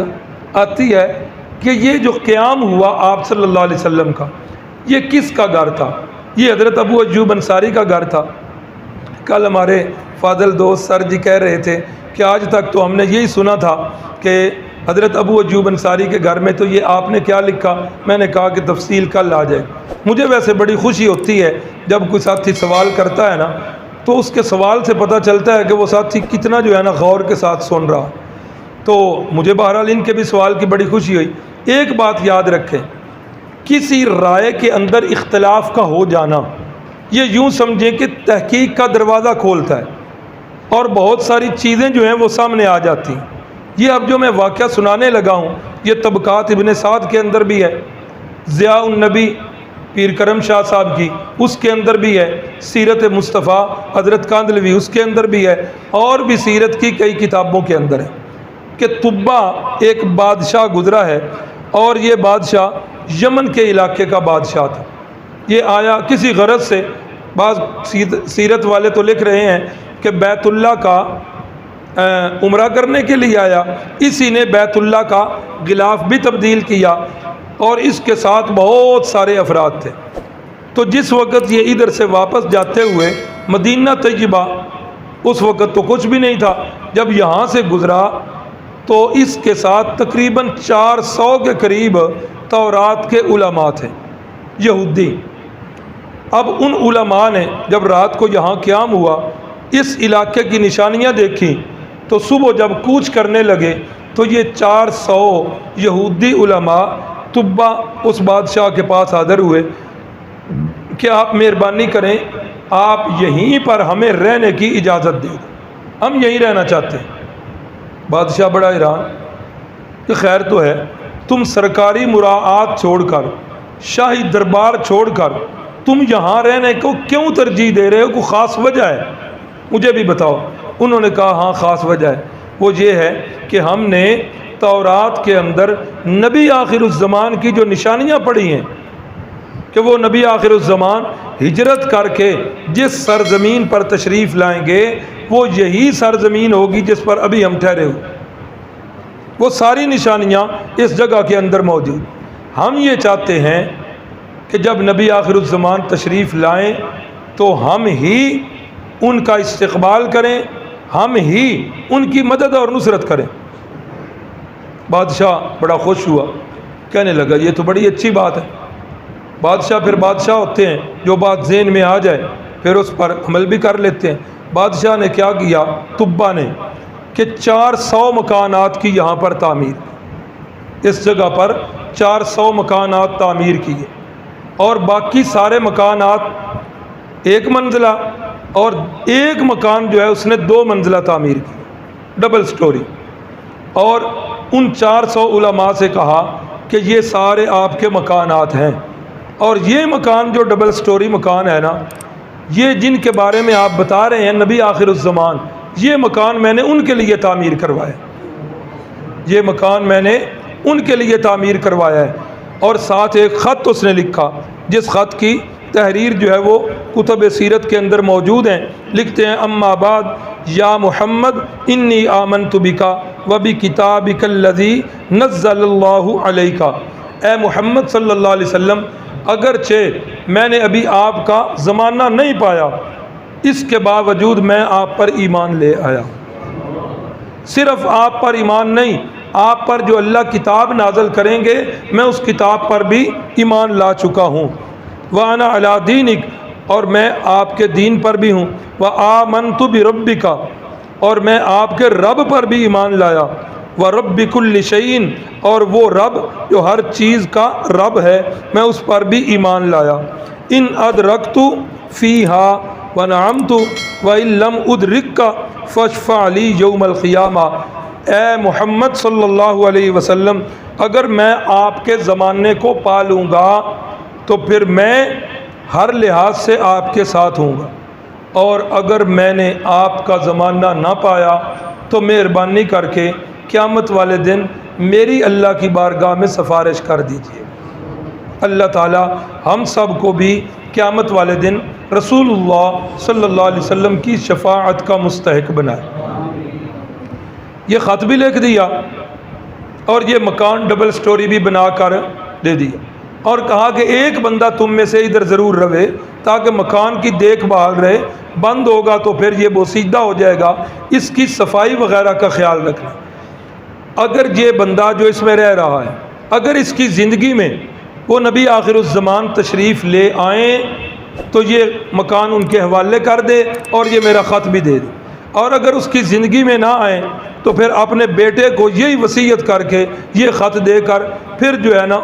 آتی ہے کہ یہ جو قیام ہوا آپ صلی اللہ علیہ وسلم کا، یہ کس کا گھر تھا؟ یہ حضرت ابو ایوب انصاری کا گھر تھا۔ کل ہمارے فاضل دوست سر جی کہہ رہے تھے کہ آج تک تو ہم نے یہی سنا تھا کہ حضرت ابو ایوب انصاری کے گھر میں تو یہ آپ نے کیا لکھا؟ میں نے کہا کہ تفصیل کل آ جائے۔ مجھے ویسے بڑی خوشی ہوتی ہے جب کوئی ساتھی سوال کرتا ہے نا، تو اس کے سوال سے پتہ چلتا ہے کہ وہ ساتھی کتنا جو ہے نا غور کے ساتھ سن رہا۔ تو مجھے بہرحال ان کے بھی سوال کی بڑی خوشی ہوئی۔ ایک بات یاد رکھیں، کسی رائے کے اندر اختلاف کا ہو جانا یہ یوں سمجھیں کہ تحقیق کا دروازہ کھولتا ہے اور بہت ساری چیزیں جو ہیں وہ سامنے آ جاتی ہیں۔ یہ اب جو میں واقعہ سنانے لگا ہوں یہ طبقات ابن سعد کے اندر بھی ہے، ضیاء النبی پیر کرم شاہ صاحب کی اس کے اندر بھی ہے، سیرت مصطفیٰ حضرت کاندلوی اس کے اندر بھی ہے، اور بھی سیرت کی کئی کتابوں کے اندر ہے کہ طبہ ایک بادشاہ گزرا ہے، اور یہ بادشاہ یمن کے علاقے کا بادشاہ تھا۔ یہ آیا کسی غرض سے، بعض سیرت والے تو لکھ رہے ہیں کہ بیت اللہ کا عمرہ کرنے کے لیے آیا، اسی نے بیت اللہ کا غلاف بھی تبدیل کیا، اور اس کے ساتھ بہت سارے افراد تھے۔ تو جس وقت یہ ادھر سے واپس جاتے ہوئے مدینہ طیبہ، اس وقت تو کچھ بھی نہیں تھا، جب یہاں سے گزرا تو اس کے ساتھ تقریباً 400 کے قریب تورات کے علماء تھے، یہودی۔ اب ان علماء نے جب رات کو یہاں قیام ہوا، اس علاقے کی نشانیاں دیکھیں، تو صبح جب کوچ کرنے لگے تو یہ 400 یہودی علماء طبہ اس بادشاہ کے پاس حاضر ہوئے کہ آپ مہربانی کریں، آپ یہیں پر ہمیں رہنے کی اجازت دے دیں، ہم یہیں رہنا چاہتے ہیں۔ بادشاہ بڑا حیران کہ خیر تو ہے، تم سرکاری مراعات چھوڑ کر، شاہی دربار چھوڑ کر تم یہاں رہنے کو کیوں ترجیح دے رہے ہو؟ کوئی خاص وجہ ہے؟ مجھے بھی بتاؤ۔ انہوں نے کہا ہاں خاص وجہ ہے، وہ یہ ہے کہ ہم نے تورات کے اندر نبی آخر الزمان کی جو نشانیاں پڑھی ہیں کہ وہ نبی آخر الزمان ہجرت کر کے جس سرزمین پر تشریف لائیں گے وہ یہی سرزمین ہوگی جس پر ابھی ہم ٹھہرے ہوئے، وہ ساری نشانیاں اس جگہ کے اندر موجود۔ ہم یہ چاہتے ہیں کہ جب نبی آخر الزمان تشریف لائیں تو ہم ہی ان کا استقبال کریں، ہم ہی ان کی مدد اور نصرت کریں۔ بادشاہ بڑا خوش ہوا، کہنے لگا یہ تو بڑی اچھی بات ہے۔ بادشاہ پھر بادشاہ ہوتے ہیں، جو بات ذہن میں آ جائے پھر اس پر عمل بھی کر لیتے ہیں۔ بادشاہ نے کیا کیا طبہ نے کہ 400 مکانات کی یہاں پر تعمیر، اس جگہ پر 400 مکانات تعمیر کیے، اور باقی سارے مکانات ایک منزلہ، اور ایک مکان جو ہے اس نے 2 منزلہ تعمیر کی، ڈبل سٹوری۔ اور ان 400 علماء سے کہا کہ یہ سارے آپ کے مکانات ہیں، اور یہ مکان جو ڈبل سٹوری مکان ہے نا، یہ جن کے بارے میں آپ بتا رہے ہیں نبی آخر الزمان، یہ مکان میں نے ان کے لیے تعمیر کروایا، یہ مکان میں نے ان کے لیے تعمیر کروایا ہے۔ اور ساتھ ایک خط اس نے لکھا، جس خط کی تحریر جو ہے وہ کتب سیرت کے اندر موجود ہیں۔ لکھتے ہیں اما بعد یا محمد انی آمنت بکا وبکتابک الذی نزل اللہ علیک، اے محمد صلی اللہ علیہ وسلم، اگرچہ میں نے ابھی آپ کا زمانہ نہیں پایا، اس کے باوجود میں آپ پر ایمان لے آیا۔ صرف آپ پر ایمان نہیں، آپ پر جو اللہ کتاب نازل کریں گے میں اس کتاب پر بھی ایمان لا چکا ہوں۔ وَأَنَا عَلَىٰ دِينِكَ، اور میں آپ کے دین پر بھی ہوں۔ وَآمَنْتُ بِرَبِّكَ، اور میں آپ کے رب پر بھی ایمان لایا۔ ورب کل شیء، اور وہ رب جو ہر چیز کا رب ہے، میں اس پر بھی ایمان لایا۔ ان ادرکت فیہا ونعمت وان لم ادرک فاشفع لی یوم القیامہ۔ اے محمد صلی اللہ علیہ وسلم، اگر میں آپ کے زمانے کو پا لوں گا تو پھر میں ہر لحاظ سے آپ کے ساتھ ہوں گا، اور اگر میں نے آپ کا زمانہ نہ پایا تو مہربانی کر کے قیامت والے دن میری اللہ کی بارگاہ میں سفارش کر دیجیے۔ اللہ تعالی ہم سب کو بھی قیامت والے دن رسول اللہ صلی اللہ علیہ وسلم کی شفاعت کا مستحق بنائے۔ یہ خط بھی لکھ دیا اور یہ مکان ڈبل سٹوری بھی بنا کر دے دیا، اور کہا کہ ایک بندہ تم میں سے ادھر ضرور رہے تاکہ مکان کی دیکھ بھال رہے، بند ہوگا تو پھر یہ بوسیدہ ہو جائے گا، اس کی صفائی وغیرہ کا خیال رکھنا۔ اگر یہ بندہ جو اس میں رہ رہا ہے، اگر اس کی زندگی میں وہ نبی آخر الزمان تشریف لے آئیں تو یہ مکان ان کے حوالے کر دے اور یہ میرا خط بھی دے دے، اور اگر اس کی زندگی میں نہ آئیں تو پھر اپنے بیٹے کو یہی وصیت کر کے یہ خط دے کر پھر جو ہے نا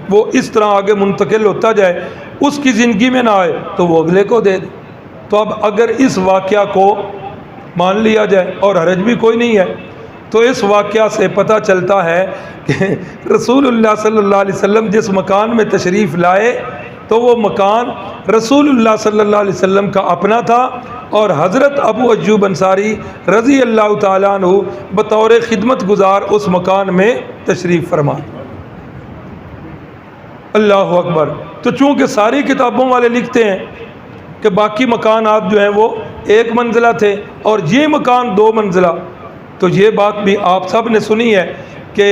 وہ اس طرح آگے منتقل ہوتا جائے، اس کی زندگی میں نہ آئے تو وہ اگلے کو دے دے۔ تو اب اگر اس واقعہ کو مان لیا جائے اور حرج بھی کوئی نہیں ہے، تو اس واقعہ سے پتہ چلتا ہے کہ رسول اللہ صلی اللہ علیہ وسلم جس مکان میں تشریف لائے تو وہ مکان رسول اللہ صلی اللہ علیہ وسلم کا اپنا تھا، اور حضرت ابو ایوب انصاری رضی اللہ تعالیٰ عنہ بطور خدمت گزار اس مکان میں تشریف فرما۔ اللہ اکبر۔ تو چونکہ ساری کتابوں والے لکھتے ہیں کہ باقی مکانات جو ہیں وہ ایک منزلہ تھے اور یہ مکان 2 منزلہ، تو یہ بات بھی آپ سب نے سنی ہے کہ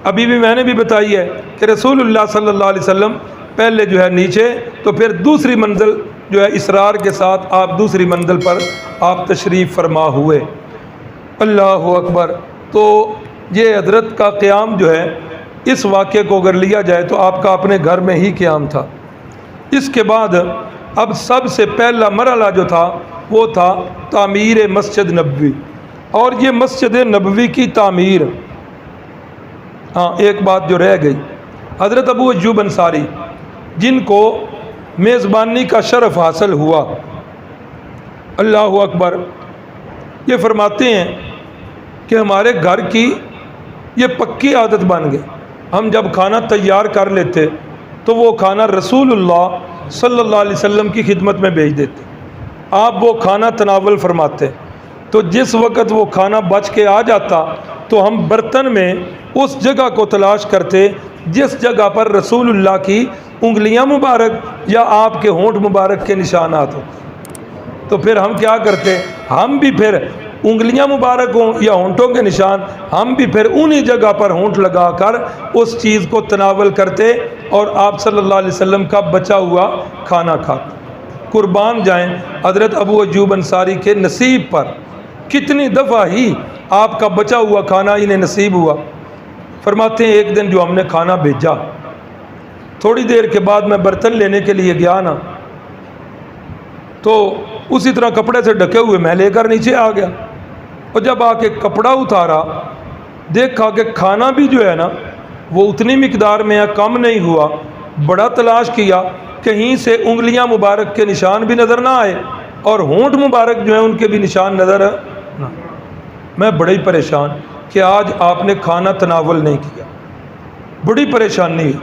ابھی بھی میں نے بھی بتائی ہے کہ رسول اللہ صلی اللہ علیہ وسلم پہلے جو ہے نیچے، تو پھر دوسری منزل جو ہے اسرار کے ساتھ آپ دوسری منزل پر آپ تشریف فرما ہوئے۔ اللہ اکبر۔ تو یہ حضرت کا قیام جو ہے، اس واقعے کو اگر لیا جائے تو آپ کا اپنے گھر میں ہی قیام تھا۔ اس کے بعد اب سب سے پہلا مرحلہ جو تھا وہ تھا تعمیر مسجد نبوی، اور یہ مسجد نبوی کی تعمیر، ہاں ایک بات جو رہ گئی، حضرت ابو ایوب انصاری جن کو میزبانی کا شرف حاصل ہوا، اللہ اکبر، یہ فرماتے ہیں کہ ہمارے گھر کی یہ پکی عادت بن گئی، ہم جب کھانا تیار کر لیتے تو وہ کھانا رسول اللہ صلی اللہ علیہ وسلم کی خدمت میں بھیج دیتے، آپ وہ کھانا تناول فرماتے، تو جس وقت وہ کھانا بچ کے آ جاتا تو ہم برتن میں اس جگہ کو تلاش کرتے جس جگہ پر رسول اللہ کی انگلیاں مبارک یا آپ کے ہونٹ مبارک کے نشانات ہوں، تو پھر ہم کیا کرتے، ہم بھی پھر انگلیاں مبارک ہوں یا ہونٹوں کے نشان، ہم بھی پھر انہی جگہ پر ہونٹ لگا کر اس چیز کو تناول کرتے اور آپ صلی اللہ علیہ وسلم کا بچا ہوا کھانا کھاتے۔ قربان جائیں حضرت ابو ایوب انصاری کے نصیب پر، کتنی دفعہ ہی آپ کا بچا ہوا کھانا انہیں نصیب ہوا۔ فرماتے ہیں ایک دن جو ہم نے کھانا بھیجا، تھوڑی دیر کے بعد میں برتن لینے کے لیے گیا نا، تو اسی طرح کپڑے سے ڈھکے ہوئے میں لے کر نیچے آ گیا، اور جب آ کے کپڑا اتارا دیکھا کہ کھانا بھی جو ہے نا وہ اتنی مقدار میں کم نہیں ہوا، بڑا تلاش کیا، کہیں سے انگلیاں مبارک کے نشان بھی نظر نہ آئے اور ہونٹ مبارک جو ہیں ان کے بھی نشان نظر نہ۔ میں بڑی پریشان کہ آج آپ نے کھانا تناول نہیں کیا، بڑی پریشانی ہوئی۔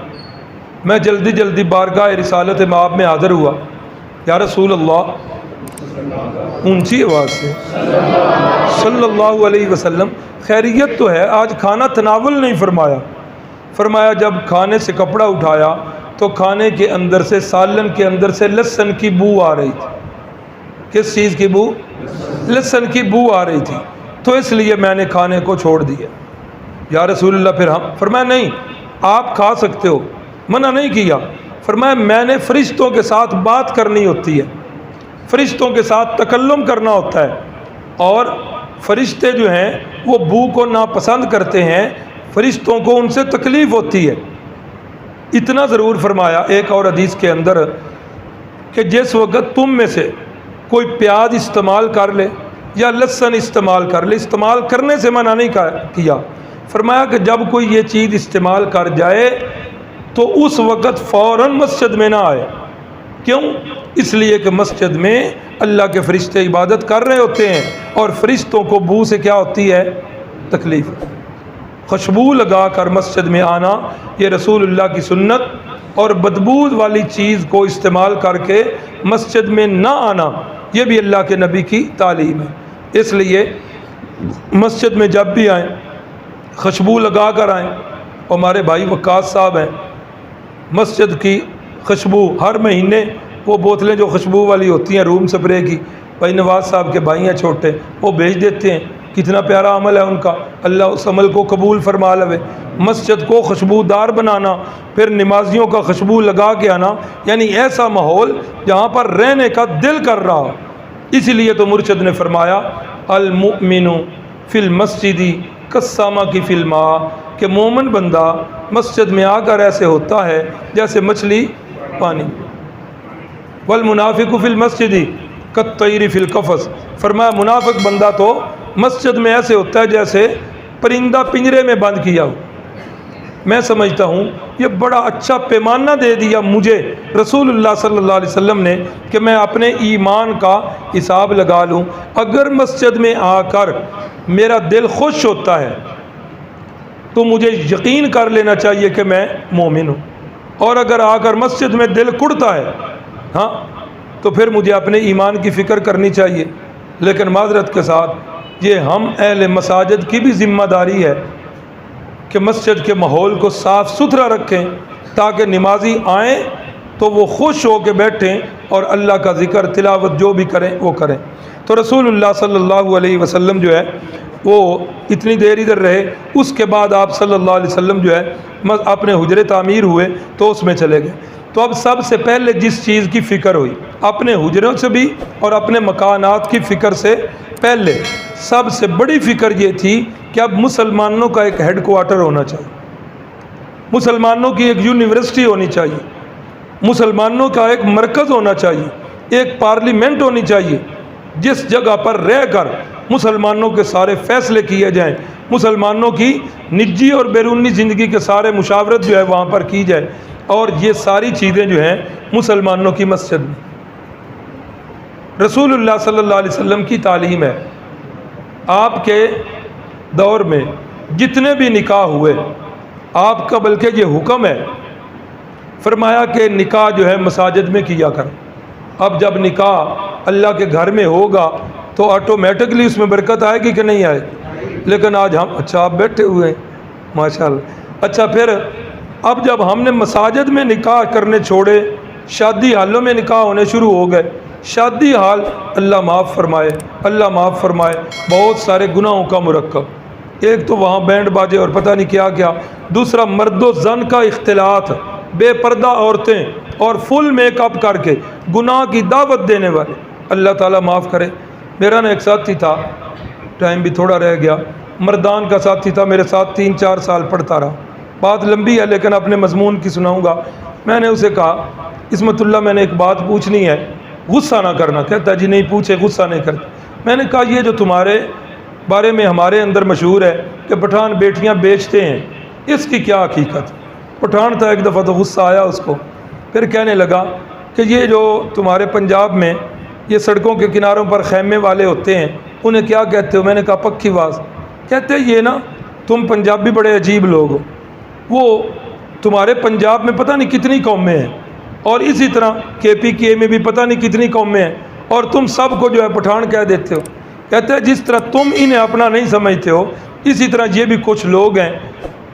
میں جلدی جلدی بارگاہ رسالت مآب میں حاضر ہوا، یا رسول اللہ، اونچی آواز سے، صلی اللہ علیہ وسلم، خیریت تو ہے، آج کھانا تناول نہیں فرمایا۔ فرمایا جب کھانے سے کپڑا اٹھایا تو کھانے کے اندر سے، سالن کے اندر سے لہسن کی بو آ رہی تھی۔ کس چیز کی بو؟ لہسن کی بو آ رہی تھی، تو اس لیے میں نے کھانے کو چھوڑ دیا۔ یا رسول اللہ، پھر ہم؟ فرمایا نہیں، آپ کھا سکتے ہو، منع نہیں کیا۔ فرمایا میں نے فرشتوں کے ساتھ بات کرنی ہوتی ہے، فرشتوں کے ساتھ تکلم کرنا ہوتا ہے، اور فرشتے جو ہیں وہ بو کو ناپسند کرتے ہیں، فرشتوں کو ان سے تکلیف ہوتی ہے۔ اتنا ضرور فرمایا ایک اور حدیث کے اندر کہ جس وقت تم میں سے کوئی پیاز استعمال کر لے یا لہسن استعمال کر لے، استعمال کرنے سے منع نہیں کیا، فرمایا کہ جب کوئی یہ چیز استعمال کر جائے تو اس وقت فوراً مسجد میں نہ آئے۔ کیوں؟ اس لیے کہ مسجد میں اللہ کے فرشتے عبادت کر رہے ہوتے ہیں، اور فرشتوں کو بو سے کیا ہوتی ہے؟ تکلیف۔ خوشبو لگا کر مسجد میں آنا یہ رسول اللہ کی سنت، اور بدبو والی چیز کو استعمال کر کے مسجد میں نہ آنا یہ بھی اللہ کے نبی کی تعلیم ہے۔ اس لیے مسجد میں جب بھی آئیں خوشبو لگا کر آئیں۔ ہمارے بھائی وقاص صاحب ہیں، مسجد کی خوشبو ہر مہینے وہ بوتلیں جو خوشبو والی ہوتی ہیں روم سپرے کی، بھائی نواز صاحب کے بھائی ہیں چھوٹے، وہ بھیج دیتے ہیں۔ کتنا پیارا عمل ہے ان کا، اللہ اس عمل کو قبول فرما لے۔ مسجد کو خوشبودار بنانا، پھر نمازیوں کا خوشبو لگا کے آنا، یعنی ایسا ماحول جہاں پر رہنے کا دل کر رہا۔ اسی لیے تو مرشد نے فرمایا المؤمن فی المسجد کالسمک فی الماء، کہ مومن بندہ مسجد میں آ کر ایسے ہوتا ہے جیسے مچھلی پانی۔ والمنافق فی المسجد کالطیر فی القفص، فرمایا منافق بندہ تو مسجد میں ایسے ہوتا ہے جیسے پرندہ پنجرے میں بند کیا ہو۔ میں سمجھتا ہوں یہ بڑا اچھا پیمانہ دے دیا مجھے رسول اللہ صلی اللہ علیہ وسلم نے کہ میں اپنے ایمان کا حساب لگا لوں۔ اگر مسجد میں آ کر میرا دل خوش ہوتا ہے تو مجھے یقین کر لینا چاہیے کہ میں مومن ہوں، اور اگر آ کر مسجد میں دل کڑتا ہے ہاں تو پھر مجھے اپنے ایمان کی فکر کرنی چاہیے۔ لیکن معذرت کے ساتھ یہ ہم اہل مساجد کی بھی ذمہ داری ہے کہ مسجد کے ماحول کو صاف ستھرا رکھیں تاکہ نمازی آئیں تو وہ خوش ہو کے بیٹھیں اور اللہ کا ذکر تلاوت جو بھی کریں وہ کریں۔ تو رسول اللہ صلی اللہ علیہ وسلم جو ہے وہ اتنی دیر ادھر رہے، اس کے بعد آپ صلی اللہ علیہ وسلم جو ہے اپنے حجرے تعمیر ہوئے تو اس میں چلے گئے۔ تو اب سب سے پہلے جس چیز کی فکر ہوئی اپنے حجروں سے بھی اور اپنے مکانات کی فکر سے پہلے سب سے بڑی فکر یہ تھی کہ اب مسلمانوں کا ایک ہیڈ کوارٹر ہونا چاہیے، مسلمانوں کی ایک یونیورسٹی ہونی چاہیے، مسلمانوں کا ایک مرکز ہونا چاہیے، ایک پارلیمنٹ ہونی چاہیے جس جگہ پر رہ کر مسلمانوں کے سارے فیصلے کیے جائیں، مسلمانوں کی نجی اور بیرونی زندگی کے سارے مشاورت جو ہے وہاں پر کی جائے، اور یہ ساری چیزیں جو ہیں مسلمانوں کی مسجد میں۔ رسول اللہ صلی اللہ علیہ وسلم کی تعلیم ہے، آپ کے دور میں جتنے بھی نکاح ہوئے آپ کا بلکہ یہ حکم ہے، فرمایا کہ نکاح جو ہے مساجد میں کیا کر۔ اب جب نکاح اللہ کے گھر میں ہوگا تو آٹومیٹکلی اس میں برکت آئے گی کہ نہیں آئے گی؟ لیکن آج ہم اچھا آپ بیٹھے ہوئے ہیں ماشاءاللہ، اچھا پھر اب جب ہم نے مساجد میں نکاح کرنے چھوڑے، شادی حالوں میں نکاح ہونے شروع ہو گئے، شادی حال اللہ معاف فرمائے، اللہ معاف فرمائے، بہت سارے گناہوں کا مرکب۔ ایک تو وہاں بینڈ باجے اور پتہ نہیں کیا کیا، دوسرا مرد و زن کا اختلاط، بے پردہ عورتیں اور فل میک اپ کر کے گناہ کی دعوت دینے والے، اللہ تعالیٰ معاف کرے۔ میرا نا ایک ساتھی تھا، ٹائم بھی تھوڑا رہ گیا، مردان کا ساتھی تھا، میرے ساتھ 3-4 سال پڑھتا رہا، بات لمبی ہے لیکن اپنے مضمون کی سناؤں گا۔ میں نے اسے کہا عصمت اللہ میں نے ایک بات پوچھنی ہے، غصہ نہ کرنا۔ کہتا جی نہیں پوچھے، غصہ نہیں کرتا۔ میں نے کہا یہ جو تمہارے بارے میں ہمارے اندر مشہور ہے کہ پٹھان بیٹیاں بیچتے ہیں، اس کی کیا حقیقت؟ پٹھان تھا، ایک دفعہ تو غصہ آیا اس کو، پھر کہنے لگا کہ یہ جو تمہارے پنجاب میں یہ سڑکوں کے کناروں پر خیمے والے ہوتے ہیں انہیں کیا کہتے ہو؟ میں نے کہا پکی باز۔ کہتے یہ نا تم پنجابی بڑے عجیب لوگ ہو، وہ تمہارے پنجاب میں پتہ نہیں کتنی قومیں ہیں، اور اسی طرح KPK میں بھی پتہ نہیں کتنی قومیں ہیں، اور تم سب کو جو ہے پٹھان کہہ دیتے ہو۔ کہتے ہیں جس طرح تم انہیں اپنا نہیں سمجھتے ہو اسی طرح یہ بھی کچھ لوگ ہیں،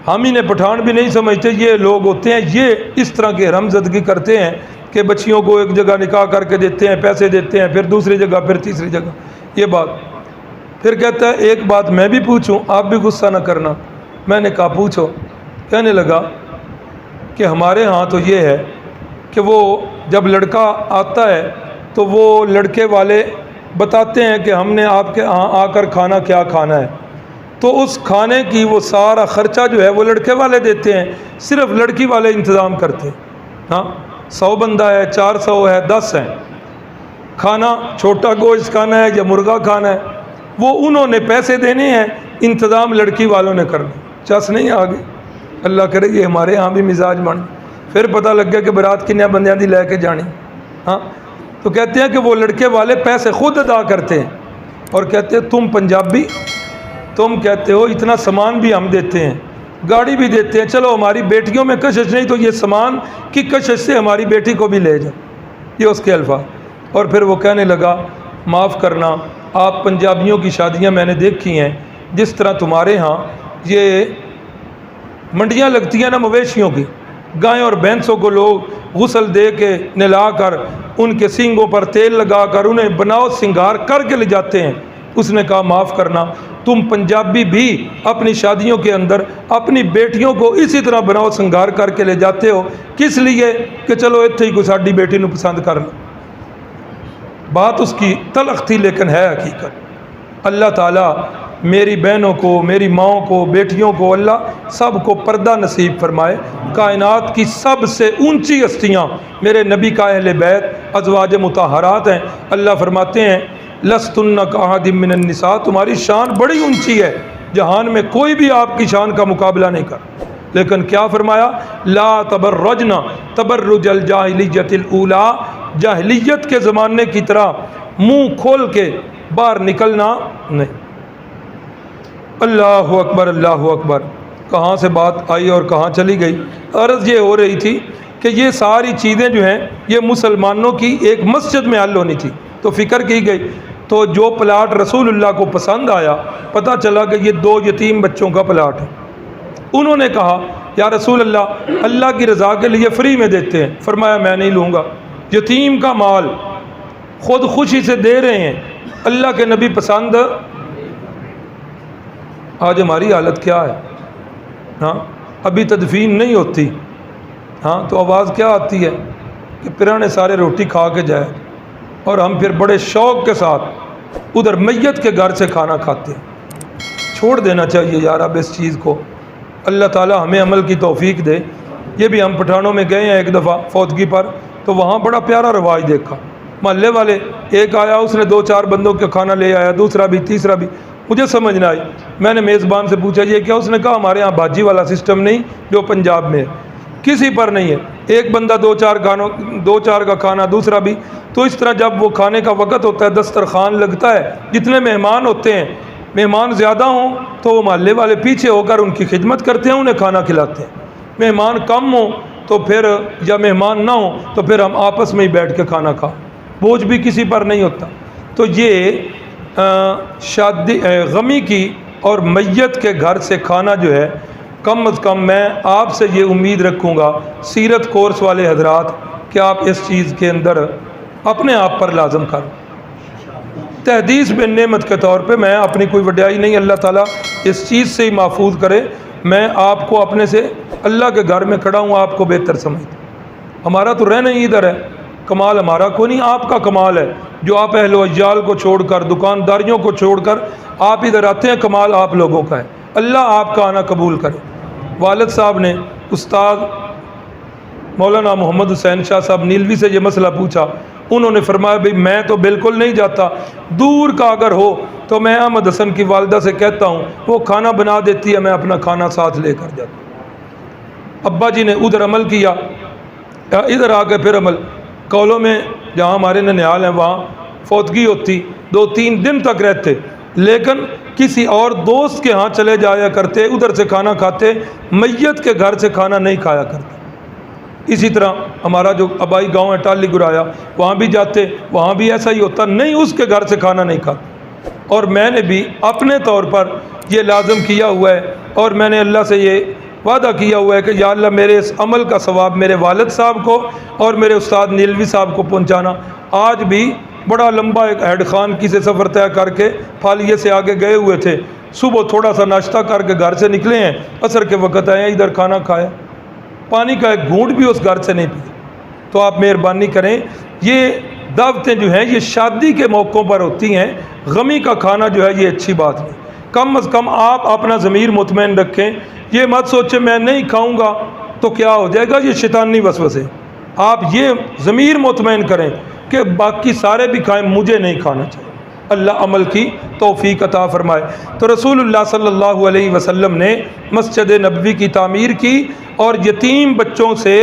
ہم انہیں پٹھان بھی نہیں سمجھتے، یہ لوگ ہوتے ہیں، یہ اس طرح کے حرمزدگی کرتے ہیں کہ بچیوں کو ایک جگہ نکاح کر کے دیتے ہیں، پیسے دیتے ہیں، پھر دوسری جگہ، پھر تیسری جگہ، یہ بات۔ پھر کہتا ہے ایک بات میں بھی پوچھوں، آپ بھی غصہ نہ کرنا۔ میں نے کہا پوچھو۔ کہنے لگا کہ ہمارے ہاں تو یہ ہے کہ وہ جب لڑکا آتا ہے تو وہ لڑکے والے بتاتے ہیں کہ ہم نے آپ کے ہاں آ کر کھانا کیا کھانا ہے، تو اس کھانے کی وہ سارا خرچہ جو ہے وہ لڑکے والے دیتے ہیں، صرف لڑکی والے انتظام کرتے ہیں۔ ہاں 100 بندہ ہے، 400 ہے، 10 ہیں، کھانا چھوٹا گوشت کھانا ہے یا مرغا کھانا ہے، وہ انہوں نے پیسے دینے ہیں، انتظام لڑکی والوں نے کرنا، چس نہیں آگے۔ اللہ کرے یہ ہمارے ہاں بھی مزاج بن، پھر پتہ لگ گیا کہ برات کنیا بندیاں دی لے کے جانی۔ ہاں تو کہتے ہیں کہ وہ لڑکے والے پیسے خود ادا کرتے ہیں اور کہتے ہیں تم پنجابی، تم کہتے ہو اتنا سامان بھی ہم دیتے ہیں، گاڑی بھی دیتے ہیں، چلو ہماری بیٹیوں میں کشش نہیں تو یہ سامان کی کشش سے ہماری بیٹی کو بھی لے جاؤ۔ یہ اس کے الفاظ۔ اور پھر وہ کہنے لگا معاف کرنا، آپ پنجابیوں کی شادیاں میں نے دیکھی ہیں، جس طرح تمہارے ہاں یہ منڈیاں لگتی ہیں نا مویشیوں کی، گائیں اور بھینسوں کو لوگ غسل دے کے نلا کر ان کے سینگوں پر تیل لگا کر انہیں بناؤ سنگار کر کے لے جاتے ہیں۔ اس نے کہا معاف کرنا، تم پنجابی بھی اپنی شادیوں کے اندر اپنی بیٹیوں کو اسی طرح بناؤ سنگار کر کے لے جاتے ہو، کس لیے کہ چلو اتنے ہی کوئی ساڈی بیٹی نو پسند کر لو۔ بات اس کی تلخ تھی لیکن ہے حقیقت۔ اللہ تعالیٰ میری بہنوں کو، میری ماؤں کو، بیٹیوں کو اللہ سب کو پردہ نصیب فرمائے۔ کائنات کی سب سے اونچی ہستیاں میرے نبی کا اہل بیت ازواج مطہرات ہیں۔ اللہ فرماتے ہیں لستن کاحد من النساء، تمہاری شان بڑی اونچی ہے، جہان میں کوئی بھی آپ کی شان کا مقابلہ نہیں کر۔ لیکن کیا فرمایا؟ لا تبرجنا تبرج الجاہلیت الاولی، جاہلیت کے زمانے کی طرح منہ کھول کے باہر نکلنا نہیں۔ اللہ اکبر، اللہ اکبر۔ کہاں سے بات آئی اور کہاں چلی گئی؟ عرض یہ ہو رہی تھی کہ یہ ساری چیزیں جو ہیں یہ مسلمانوں کی ایک مسجد میں حل ہونی تھی، تو فکر کی گئی، تو جو پلاٹ رسول اللہ کو پسند آیا، پتہ چلا کہ یہ 2 یتیم بچوں کا پلاٹ ہے۔ انہوں نے کہا یا رسول اللہ، اللہ کی رضا کے لیے فری میں دیتے ہیں۔ فرمایا میں نہیں لوں گا، یتیم کا مال خود خوشی سے دے رہے ہیں، اللہ کے نبی پسند۔ آج ہماری حالت کیا ہے؟ ہاں ابھی تدفین نہیں ہوتی، ہاں تو آواز کیا آتی ہے کہ پرانے سارے روٹی کھا کے جائے، اور ہم پھر بڑے شوق کے ساتھ ادھر میت کے گھر سے کھانا کھاتے ہیں۔ چھوڑ دینا چاہیے یار اب اس چیز کو، اللہ تعالی ہمیں عمل کی توفیق دے۔ یہ بھی ہم پٹھانوں میں گئے ہیں ایک دفعہ فوتگی پر، تو وہاں بڑا پیارا رواج دیکھا، محلے والے ایک آیا، اس نے 2-4 بندوں کا کھانا لے آیا، دوسرا بھی تیسرا بھی، مجھے سمجھ نہ آئی۔ میں نے میزبان سے پوچھا یہ کیا؟ اس نے کہا ہمارے ہاں بھاجی والا سسٹم نہیں جو پنجاب میں ہے، کسی پر نہیں ہے، ایک بندہ 2-4 کا کھانا، دوسرا بھی۔ تو اس طرح جب وہ کھانے کا وقت ہوتا ہے، دسترخوان لگتا ہے، جتنے مہمان ہوتے ہیں، مہمان زیادہ ہوں تو وہ محلے والے پیچھے ہو کر ان کی خدمت کرتے ہیں، انہیں کھانا کھلاتے ہیں، مہمان کم ہوں تو پھر، یا مہمان نہ ہوں تو پھر ہم آپس میں ہی بیٹھ کے کھانا کھا، بوجھ بھی کسی پر نہیں ہوتا۔ تو یہ شادی غمی کی اور میت کے گھر سے کھانا جو ہے، کم از کم میں آپ سے یہ امید رکھوں گا سیرت کورس والے حضرات کہ آپ اس چیز کے اندر اپنے آپ پر لازم کریں۔ تحدیث بن نعمت کے طور پہ میں اپنی کوئی وڈیائی نہیں، اللہ تعالیٰ اس چیز سے ہی محفوظ کرے، میں آپ کو اپنے سے اللہ کے گھر میں کھڑا ہوں، آپ کو بہتر سمجھتا ہوں۔ ہمارا تو رہنا ہی ادھر ہے، کمال ہمارا کوئی نہیں، آپ کا کمال ہے جو آپ اہل و عیال کو چھوڑ کر، دکانداریوں کو چھوڑ کر آپ ادھر آتے ہیں، کمال آپ لوگوں کا ہے۔ اللہ آپ کا آنا قبول کرے۔ والد صاحب نے استاد مولانا محمد حسین شاہ صاحب نیلوی سے یہ مسئلہ پوچھا، انہوں نے فرمایا بھئی میں تو بالکل نہیں جاتا، دور کا اگر ہو تو میں احمد حسن کی والدہ سے کہتا ہوں، وہ کھانا بنا دیتی ہے، میں اپنا کھانا ساتھ لے کر جاتا ہوں۔ ابا جی نے ادھر عمل کیا، ادھر آ کے پھر عمل، کولوں میں جہاں ہمارے ننیال ہیں وہاں فوتگی ہوتی، 2-3 دن تک رہتے، لیکن کسی اور دوست کے ہاں چلے جایا کرتے، ادھر سے کھانا کھاتے، میت کے گھر سے کھانا نہیں کھایا کرتے۔ اسی طرح ہمارا جو آبائی گاؤں ہے ٹالی گرایا، وہاں بھی جاتے، وہاں بھی ایسا ہی ہوتا، نہیں اس کے گھر سے کھانا نہیں کھاتے۔ اور میں نے بھی اپنے طور پر یہ لازم کیا ہوا ہے، اور میں نے اللہ سے یہ وعدہ کیا ہوا ہے کہ یا اللہ میرے اس عمل کا ثواب میرے والد صاحب کو اور میرے استاد نیلوی صاحب کو پہنچانا۔ آج بھی بڑا لمبا ایک ہیڈ خان کی سے سفر طے کر کے پھالیے سے آگے گئے ہوئے تھے، صبح تھوڑا سا ناشتہ کر کے گھر سے نکلے ہیں، عصر کے وقت آئے ہیں، ادھر کھانا کھایا، پانی کا ایک گھونٹ بھی اس گھر سے نہیں پیا۔ تو آپ مہربانی کریں، یہ دعوتیں جو ہیں یہ شادی کے موقعوں پر ہوتی ہیں، غمی کا کھانا جو ہے یہ اچھی بات نہیں۔ کم از کم آپ اپنا ضمیر مطمئن رکھیں، یہ مت سوچیں میں نہیں کھاؤں گا تو کیا ہو جائے گا، یہ شیطانی وسوسے۔ آپ یہ ضمیر مطمئن کریں کہ باقی سارے بھی کھائیں، مجھے نہیں کھانا چاہیے۔ اللہ عمل کی توفیق عطا فرمائے۔ تو رسول اللہ صلی اللہ علیہ وسلم نے مسجد نبوی کی تعمیر کی اور یتیم بچوں سے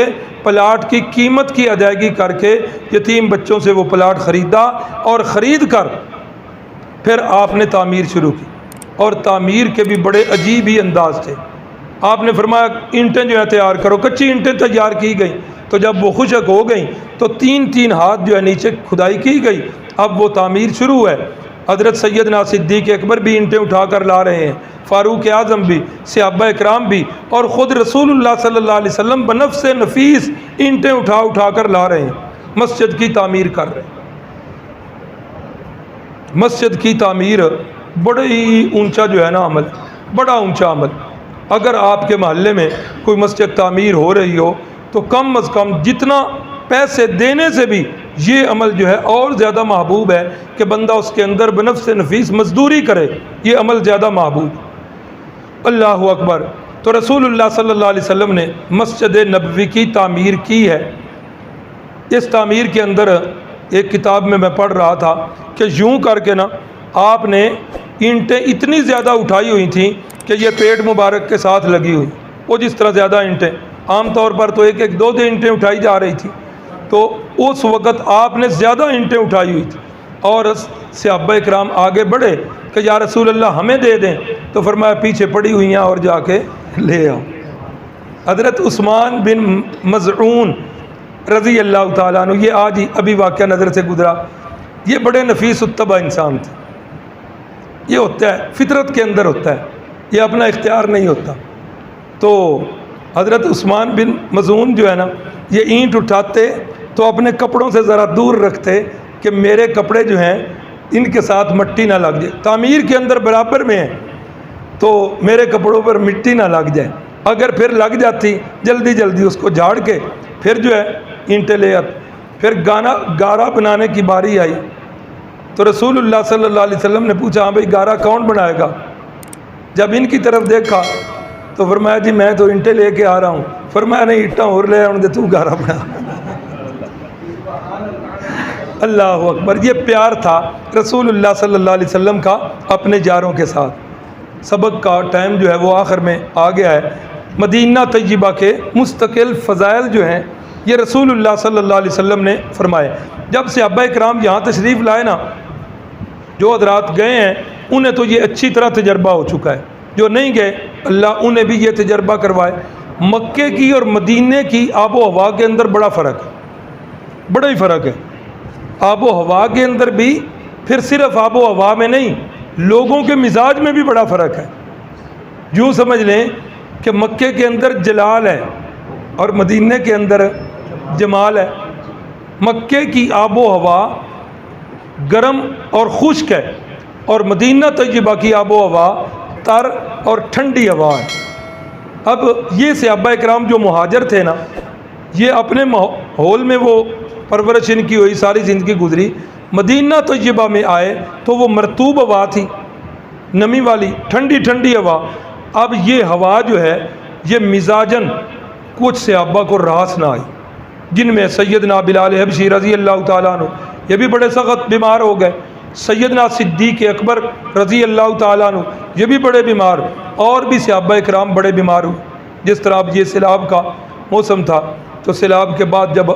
پلاٹ کی قیمت کی ادائیگی کر کے یتیم بچوں سے وہ پلاٹ خریدا اور خرید کر پھر آپ نے تعمیر شروع کی۔ اور تعمیر کے بھی بڑے عجیب ہی انداز تھے۔ آپ نے فرمایا اینٹیں جو ہے تیار کرو، کچی اینٹیں تیار کی گئیں، تو جب وہ خشک ہو گئیں تو 3 ہاتھ جو ہے نیچے کھدائی کی گئی۔ اب وہ تعمیر شروع ہے۔ حضرت سیدنا صدیق اکبر بھی اینٹیں اٹھا کر لا رہے ہیں، فاروق اعظم بھی، صحابہ اکرام بھی، اور خود رسول اللہ صلی اللہ علیہ وسلم بنفس نفیس اینٹیں اٹھا کر لا رہے ہیں، مسجد کی تعمیر کر رہے ہیں۔ مسجد کی تعمیر بڑے ہی اونچا جو ہے نا عمل، بڑا اونچا عمل۔ اگر آپ کے محلے میں کوئی مسجد تعمیر ہو رہی ہو تو کم از کم جتنا پیسے دینے سے بھی یہ عمل جو ہے اور زیادہ محبوب ہے کہ بندہ اس کے اندر بنفس نفیس مزدوری کرے، یہ عمل زیادہ محبوب۔ اللہ اکبر۔ تو رسول اللہ صلی اللہ علیہ وسلم نے مسجد نبوی کی تعمیر کی ہے۔ اس تعمیر کے اندر ایک کتاب میں پڑھ رہا تھا کہ یوں کر کے نا آپ نے اینٹیں اتنی زیادہ اٹھائی ہوئی تھیں کہ یہ پیٹ مبارک کے ساتھ لگی ہوئی، وہ جس طرح زیادہ اینٹیں عام طور پر تو 1-2 اینٹیں اٹھائی جا رہی تھی، تو اس وقت آپ نے زیادہ اینٹیں اٹھائی ہوئی تھی۔ اور صحابہ اکرام آگے بڑھے کہ یا رسول اللہ ہمیں دے دیں، تو فرمایا پیچھے پڑی ہوئی ہیں اور جا کے لے آؤ۔ حضرت عثمان بن مظعون رضی اللہ تعالیٰ عنہ، یہ آج ہی ابھی واقعہ نظر سے گزرا، یہ بڑے نفیس الطبع انسان تھے۔ یہ ہوتا ہے، فطرت کے اندر ہوتا ہے، یہ اپنا اختیار نہیں ہوتا۔ تو حضرت عثمان بن مظعون جو ہے نا، یہ اینٹ اٹھاتے تو اپنے کپڑوں سے ذرا دور رکھتے کہ میرے کپڑے جو ہیں ان کے ساتھ مٹی نہ لگ جائے، تعمیر کے اندر برابر میں ہیں تو میرے کپڑوں پر مٹی نہ لگ جائے۔ اگر پھر لگ جاتی جلدی اس کو جھاڑ کے پھر جو ہے اینٹیں لے آتے۔ پھر گارا بنانے کی باری آئی تو رسول اللہ صلی اللہ علیہ وسلم نے پوچھا ہاں بھائی گارا کون بنائے گا؟ جب ان کی طرف دیکھا تو فرمایا جی میں تو اینٹیں لے کے آ رہا ہوں۔ فرمایا نہیں اینٹاں اور لے آؤں گے، تو گارا بنا۔ اللہ اکبر۔ یہ پیار تھا رسول اللہ صلی اللہ علیہ وسلم کا اپنے یاروں کے ساتھ۔ سبق کا ٹائم جو ہے وہ آخر میں آ گیا ہے۔ مدینہ طیبہ کے مستقل فضائل جو ہیں یہ رسول اللہ صلی اللہ علیہ وسلم نے فرمائے۔ جب صحابہ کرام یہاں تشریف لائے نا، جو حضرات گئے ہیں انہیں تو یہ اچھی طرح تجربہ ہو چکا ہے، جو نہیں گئے اللہ انہیں بھی یہ تجربہ کروائے۔ مکے کی اور مدینے کی آب و ہوا کے اندر بڑا فرق ہے، بڑا ہی فرق ہے۔ آب و ہوا کے اندر بھی، پھر صرف آب و ہوا میں نہیں، لوگوں کے مزاج میں بھی بڑا فرق ہے۔ یوں سمجھ لیں کہ مکے کے اندر جلال ہے اور مدینے کے اندر جمال ہے۔ مکے کی آب و ہوا گرم اور خشک ہے اور مدینہ طیبہ کی آب و ہوا تر اور ٹھنڈی ہوا ہے۔ اب یہ صحابہ اکرام جو مہاجر تھے نا، یہ اپنے ماحول میں وہ پرورش ان کی ہوئی، ساری زندگی گزری۔ مدینہ طیبہ میں آئے تو وہ مرطوب ہوا تھی، نمی والی ٹھنڈی ہوا۔ اب یہ ہوا جو ہے یہ مزاجن کچھ صحابہ کو راس نہ آئی، جن میں سیدنا بلال حبشی رضی اللہ تعالیٰ عنہ، یہ بھی بڑے سخت بیمار ہو گئے۔ سیدنا صدیق اکبر رضی اللہ تعالیٰ عنہ، یہ بھی بڑے بیمار، اور بھی صحابہ اکرام بڑے بیمار ہوئے۔ جس طرح اب یہ سیلاب کا موسم تھا، تو سیلاب کے بعد جب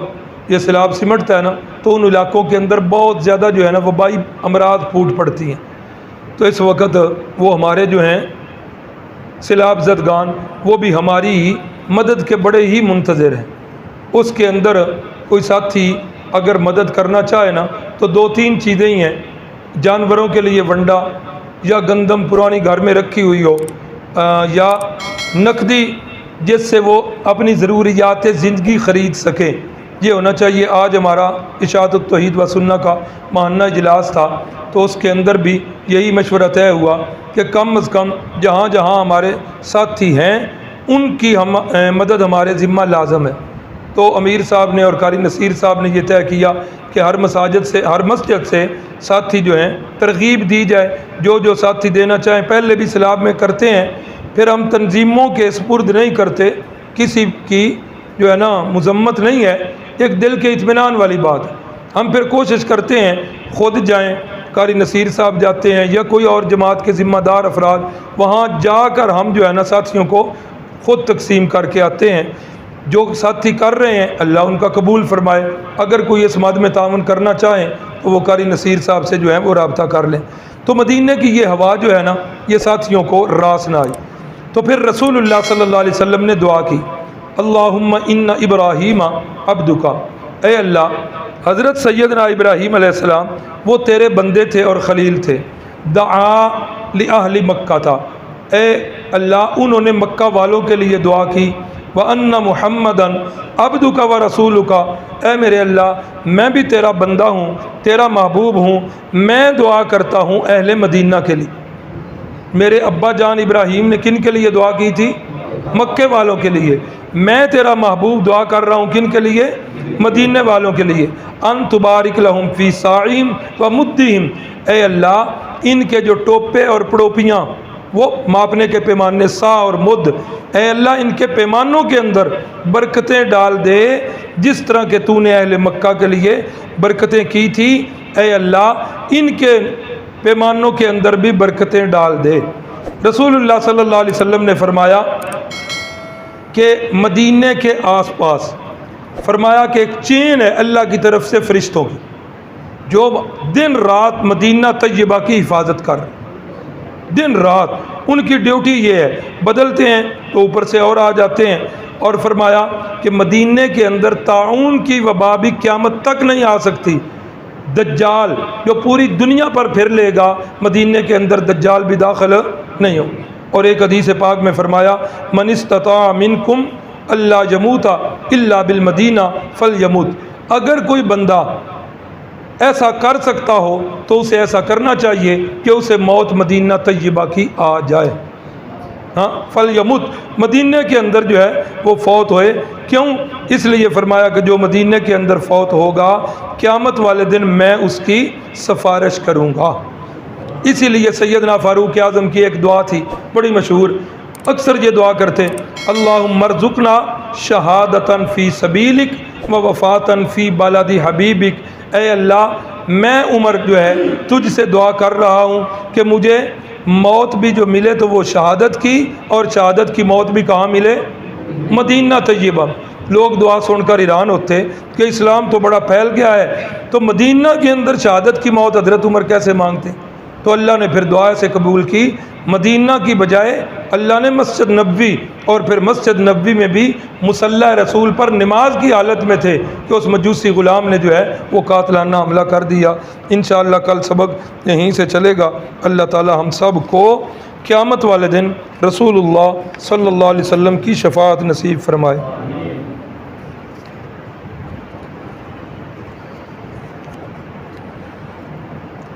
یہ سیلاب سمٹتا ہے نا تو ان علاقوں کے اندر بہت زیادہ جو ہے نا وبائی امراض پھوٹ پڑتی ہیں۔ تو اس وقت وہ ہمارے جو ہیں سیلاب زدگان، وہ بھی ہماری مدد کے بڑے ہی منتظر ہیں۔ اس کے اندر کوئی ساتھی اگر مدد کرنا چاہے نا تو 2-3 چیزیں ہی ہیں، جانوروں کے لیے ونڈا یا گندم پرانی گھر میں رکھی ہوئی ہو، یا نقدی جس سے وہ اپنی ضروریات زندگی خرید سکیں، یہ ہونا چاہیے۔ آج ہمارا اشاعت التوحید و سنہ کا ماہانہ اجلاس تھا، تو اس کے اندر بھی یہی مشورہ طے ہوا کہ کم از کم جہاں جہاں ہمارے ساتھی ہیں ان کی مدد ہمارے ذمہ لازم ہے۔ تو امیر صاحب نے اور قاری نصیر صاحب نے یہ طے کیا کہ ہر مسجد سے ساتھی جو ہیں ترغیب دی جائے، جو ساتھی دینا چاہیں۔ پہلے بھی سیلاب میں کرتے ہیں، پھر ہم تنظیموں کے سپرد نہیں کرتے، کسی کی جو ہے نا مذمت نہیں ہے، ایک دل کے اطمینان والی بات ہے۔ ہم پھر کوشش کرتے ہیں خود جائیں قاری نصیر صاحب جاتے ہیں یا کوئی اور جماعت کے ذمہ دار افراد، وہاں جا کر ہم جو ہے نا ساتھیوں کو خود تقسیم کر کے آتے ہیں۔ جو ساتھی کر رہے ہیں اللہ ان کا قبول فرمائے، اگر کوئی اس مد میں تعاون کرنا چاہیں تو وہ قاری نصیر صاحب سے جو ہے وہ رابطہ کر لیں۔ تو مدینہ کی یہ ہوا جو ہے نا یہ ساتھیوں کو راس نہ آئی۔ تو پھر رسول اللہ صلی اللہ علیہ وسلم نے دعا کی، اللہم ان ابراہیم عبدک، اے اللہ حضرت سیدنا ابراہیم علیہ السلام وہ تیرے بندے تھے اور خلیل تھے، دعا لأہل مکہ تھا، اے اللہ انہوں نے مکہ والوں کے لیے دعا کی، وَأَنَّ مُحَمَّدًا عَبْدُكَ وَرَسُولُكَ، اے میرے اللہ میں بھی تیرا بندہ ہوں، تیرا محبوب ہوں، میں دعا کرتا ہوں اہل مدینہ کے لیے۔ میرے ابا جان ابراہیم نے کن کے لیے دعا کی تھی؟ مکے والوں کے لیے۔ میں تیرا محبوب دعا کر رہا ہوں کن کے لیے؟ مدینہ والوں کے لیے، ان تبارک لہم فی ساعہم و مدہم، اے اللہ ان کے جو ٹوپے اور پڑوپیاں وہ ماپنے کے پیمانے سا اور مد، اے اللہ ان کے پیمانوں کے اندر برکتیں ڈال دے جس طرح کہ تو نے اہل مکہ کے لیے برکتیں کی تھی، اے اللہ ان کے پیمانوں کے اندر بھی برکتیں ڈال دے۔ رسول اللہ صلی اللہ علیہ وسلم نے فرمایا کہ مدینہ کے آس پاس فرمایا کہ ایک چین ہے اللہ کی طرف سے فرشتوں کی جو دن رات مدینہ طیبہ کی حفاظت کر رہے، دن رات ان کی ڈیوٹی یہ ہے، بدلتے ہیں تو اوپر سے اور آ جاتے ہیں۔ اور فرمایا کہ مدینہ کے اندر طاعون کی وبا بھی قیامت تک نہیں آ سکتی، دجال جو پوری دنیا پر پھر لے گا مدینہ کے اندر دجال بھی داخل نہیں ہو۔ اور ایک حدیث پاک میں فرمایا من استطاع منکم اللہ یموت الا بالمدینہ فلیموت، اگر کوئی بندہ ایسا کر سکتا ہو تو اسے ایسا کرنا چاہیے کہ اسے موت مدینہ طیبہ کی آ جائے، ہاں فلیموت، مدینہ کے اندر جو ہے وہ فوت ہوئے۔ کیوں؟ اس لیے فرمایا کہ جو مدینہ کے اندر فوت ہوگا قیامت والے دن میں اس کی سفارش کروں گا۔ اسی لیے سیدنا فاروق اعظم کی ایک دعا تھی بڑی مشہور، اکثر یہ دعا کرتے اللہم ارزقنا شہادتاً فی سبیلک و وفاتاً فی بلد حبیبک، اے اللہ میں عمر جو ہے تجھ سے دعا کر رہا ہوں کہ مجھے موت بھی جو ملے تو وہ شہادت کی، اور شہادت کی موت بھی کہاں ملے؟ مدینہ طیبہ۔ لوگ دعا سن کر حیران ہوتے کہ اسلام تو بڑا پھیل گیا ہے، تو مدینہ کے اندر شہادت کی موت حضرت عمر کیسے مانگتے؟ تو اللہ نے پھر دعا سے قبول کی، مدینہ کی بجائے اللہ نے مسجد نبوی، اور پھر مسجد نبوی میں بھی مصلی رسول پر نماز کی حالت میں تھے کہ اس مجوسی غلام نے جو ہے وہ قاتلانہ حملہ کر دیا۔ انشاءاللہ کل سبق یہیں سے چلے گا۔ اللہ تعالی ہم سب کو قیامت والے دن رسول اللہ صلی اللہ علیہ وسلم کی شفاعت نصیب فرمائے۔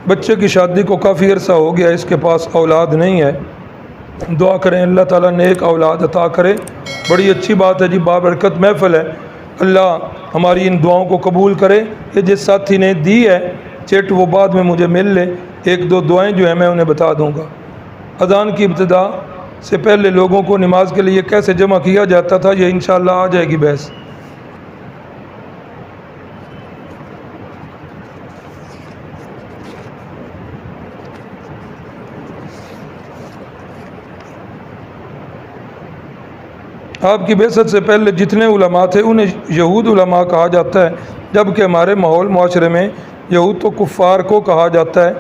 بچے کی شادی کو کافی عرصہ ہو گیا، اس کے پاس اولاد نہیں ہے، دعا کریں اللہ تعالیٰ نیک اولاد عطا کرے۔ بڑی اچھی بات ہے جی، بابرکت محفل ہے، اللہ ہماری ان دعاؤں کو قبول کرے۔ کہ جس ساتھی نے دی ہے چٹ وہ بعد میں مجھے مل لے، ایک دو دعائیں جو ہیں میں انہیں بتا دوں گا۔ اذان کی ابتدا سے پہلے لوگوں کو نماز کے لیے کیسے جمع کیا جاتا تھا، یہ انشاءاللہ آ جائے گی بحث۔ آپ کی بعثت سے پہلے جتنے علماء تھے انہیں یہود علماء کہا جاتا ہے، جبکہ ہمارے ماحول معاشرے میں یہود تو کفار کو کہا جاتا ہے۔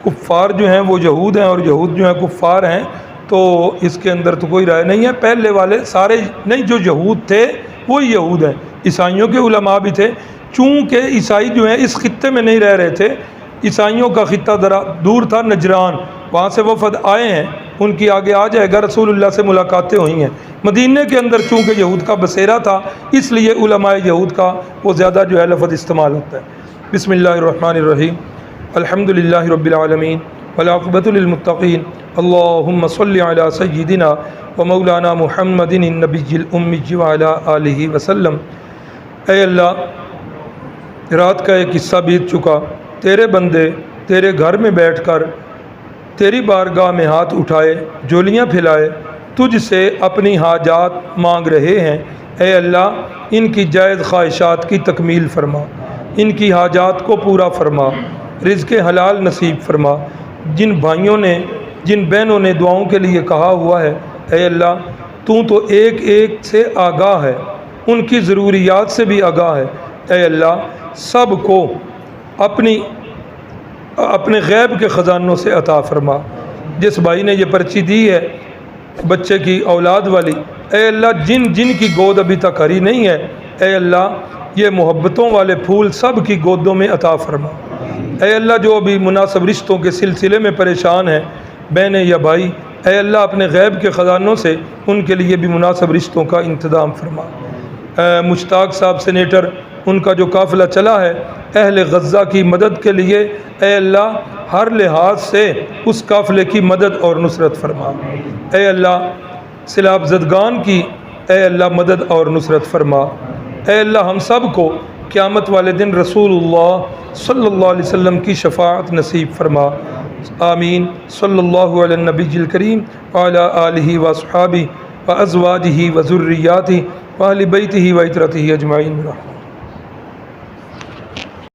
کفار جو ہیں وہ یہود ہیں اور یہود جو ہیں کفار ہیں، تو اس کے اندر تو کوئی رائے نہیں ہے۔ پہلے والے سارے نہیں، جو یہود تھے وہی یہود ہیں۔ عیسائیوں کے علماء بھی تھے، چونکہ عیسائی جو ہیں اس خطے میں نہیں رہ رہے تھے، عیسائیوں کا خطہ دور تھا نجران، وہاں سے وفد آئے ہیں، ان کی آگے آ جائے گا، رسول اللہ سے ملاقاتیں ہوئی ہیں۔ مدینہ کے اندر چونکہ یہود کا بسیرا تھا اس لیے علماء یہود کا وہ زیادہ جو ہے لفظ استعمال ہوتا ہے۔ بسم اللہ الرحمن الرحیم، الحمد للہ رب العالمین والعاقبۃ للمتقین، اللہم صلی علی سیدنا و مولانا محمد النبی الامی وعلی آلہ وسلم۔ اے اللہ رات کا ایک حصہ بیت چکا، تیرے بندے تیرے گھر میں بیٹھ کر تیری بارگاہ میں ہاتھ اٹھائے، جولیاں پھیلائے، تجھ سے اپنی حاجات مانگ رہے ہیں۔ اے اللہ ان کی جائز خواہشات کی تکمیل فرما، ان کی حاجات کو پورا فرما۔ رزق حلال نصیب فرما۔ جن بھائیوں نے جن بہنوں نے دعاؤں کے لیے کہا ہوا ہے، اے اللہ تو ایک ایک سے آگاہ ہے، ان کی ضروریات سے بھی آگاہ ہے۔ اے اللہ سب کو اپنے غیب کے خزانوں سے عطا فرما۔ جس بھائی نے یہ پرچی دی ہے بچے کی اولاد والی، اے اللہ جن جن کی گود ابھی تک ہری نہیں ہے، اے اللہ یہ محبتوں والے پھول سب کی گودوں میں عطا فرما۔ اے اللہ جو ابھی مناسب رشتوں کے سلسلے میں پریشان ہیں، بہنیں یا بھائی، اے اللہ اپنے غیب کے خزانوں سے ان کے لیے بھی مناسب رشتوں کا انتظام فرما۔ مشتاق صاحب سینیٹر، ان کا جو قافلہ چلا ہے اہل غزہ کی مدد کے لیے، اے اللہ ہر لحاظ سے اس قافلے کی مدد اور نصرت فرما۔ اے اللہ سیلاب زدگان کی اے اللہ مدد اور نصرت فرما۔ اے اللہ ہم سب کو قیامت والے دن رسول اللہ صلی اللہ علیہ وسلم کی شفاعت نصیب فرما۔ آمین۔ صلی اللہ علی النبی الکریم وعلی آلہ واصحابہ وازواجہ وذریاتہ واہل بیتہ وعترتہ اجمعین۔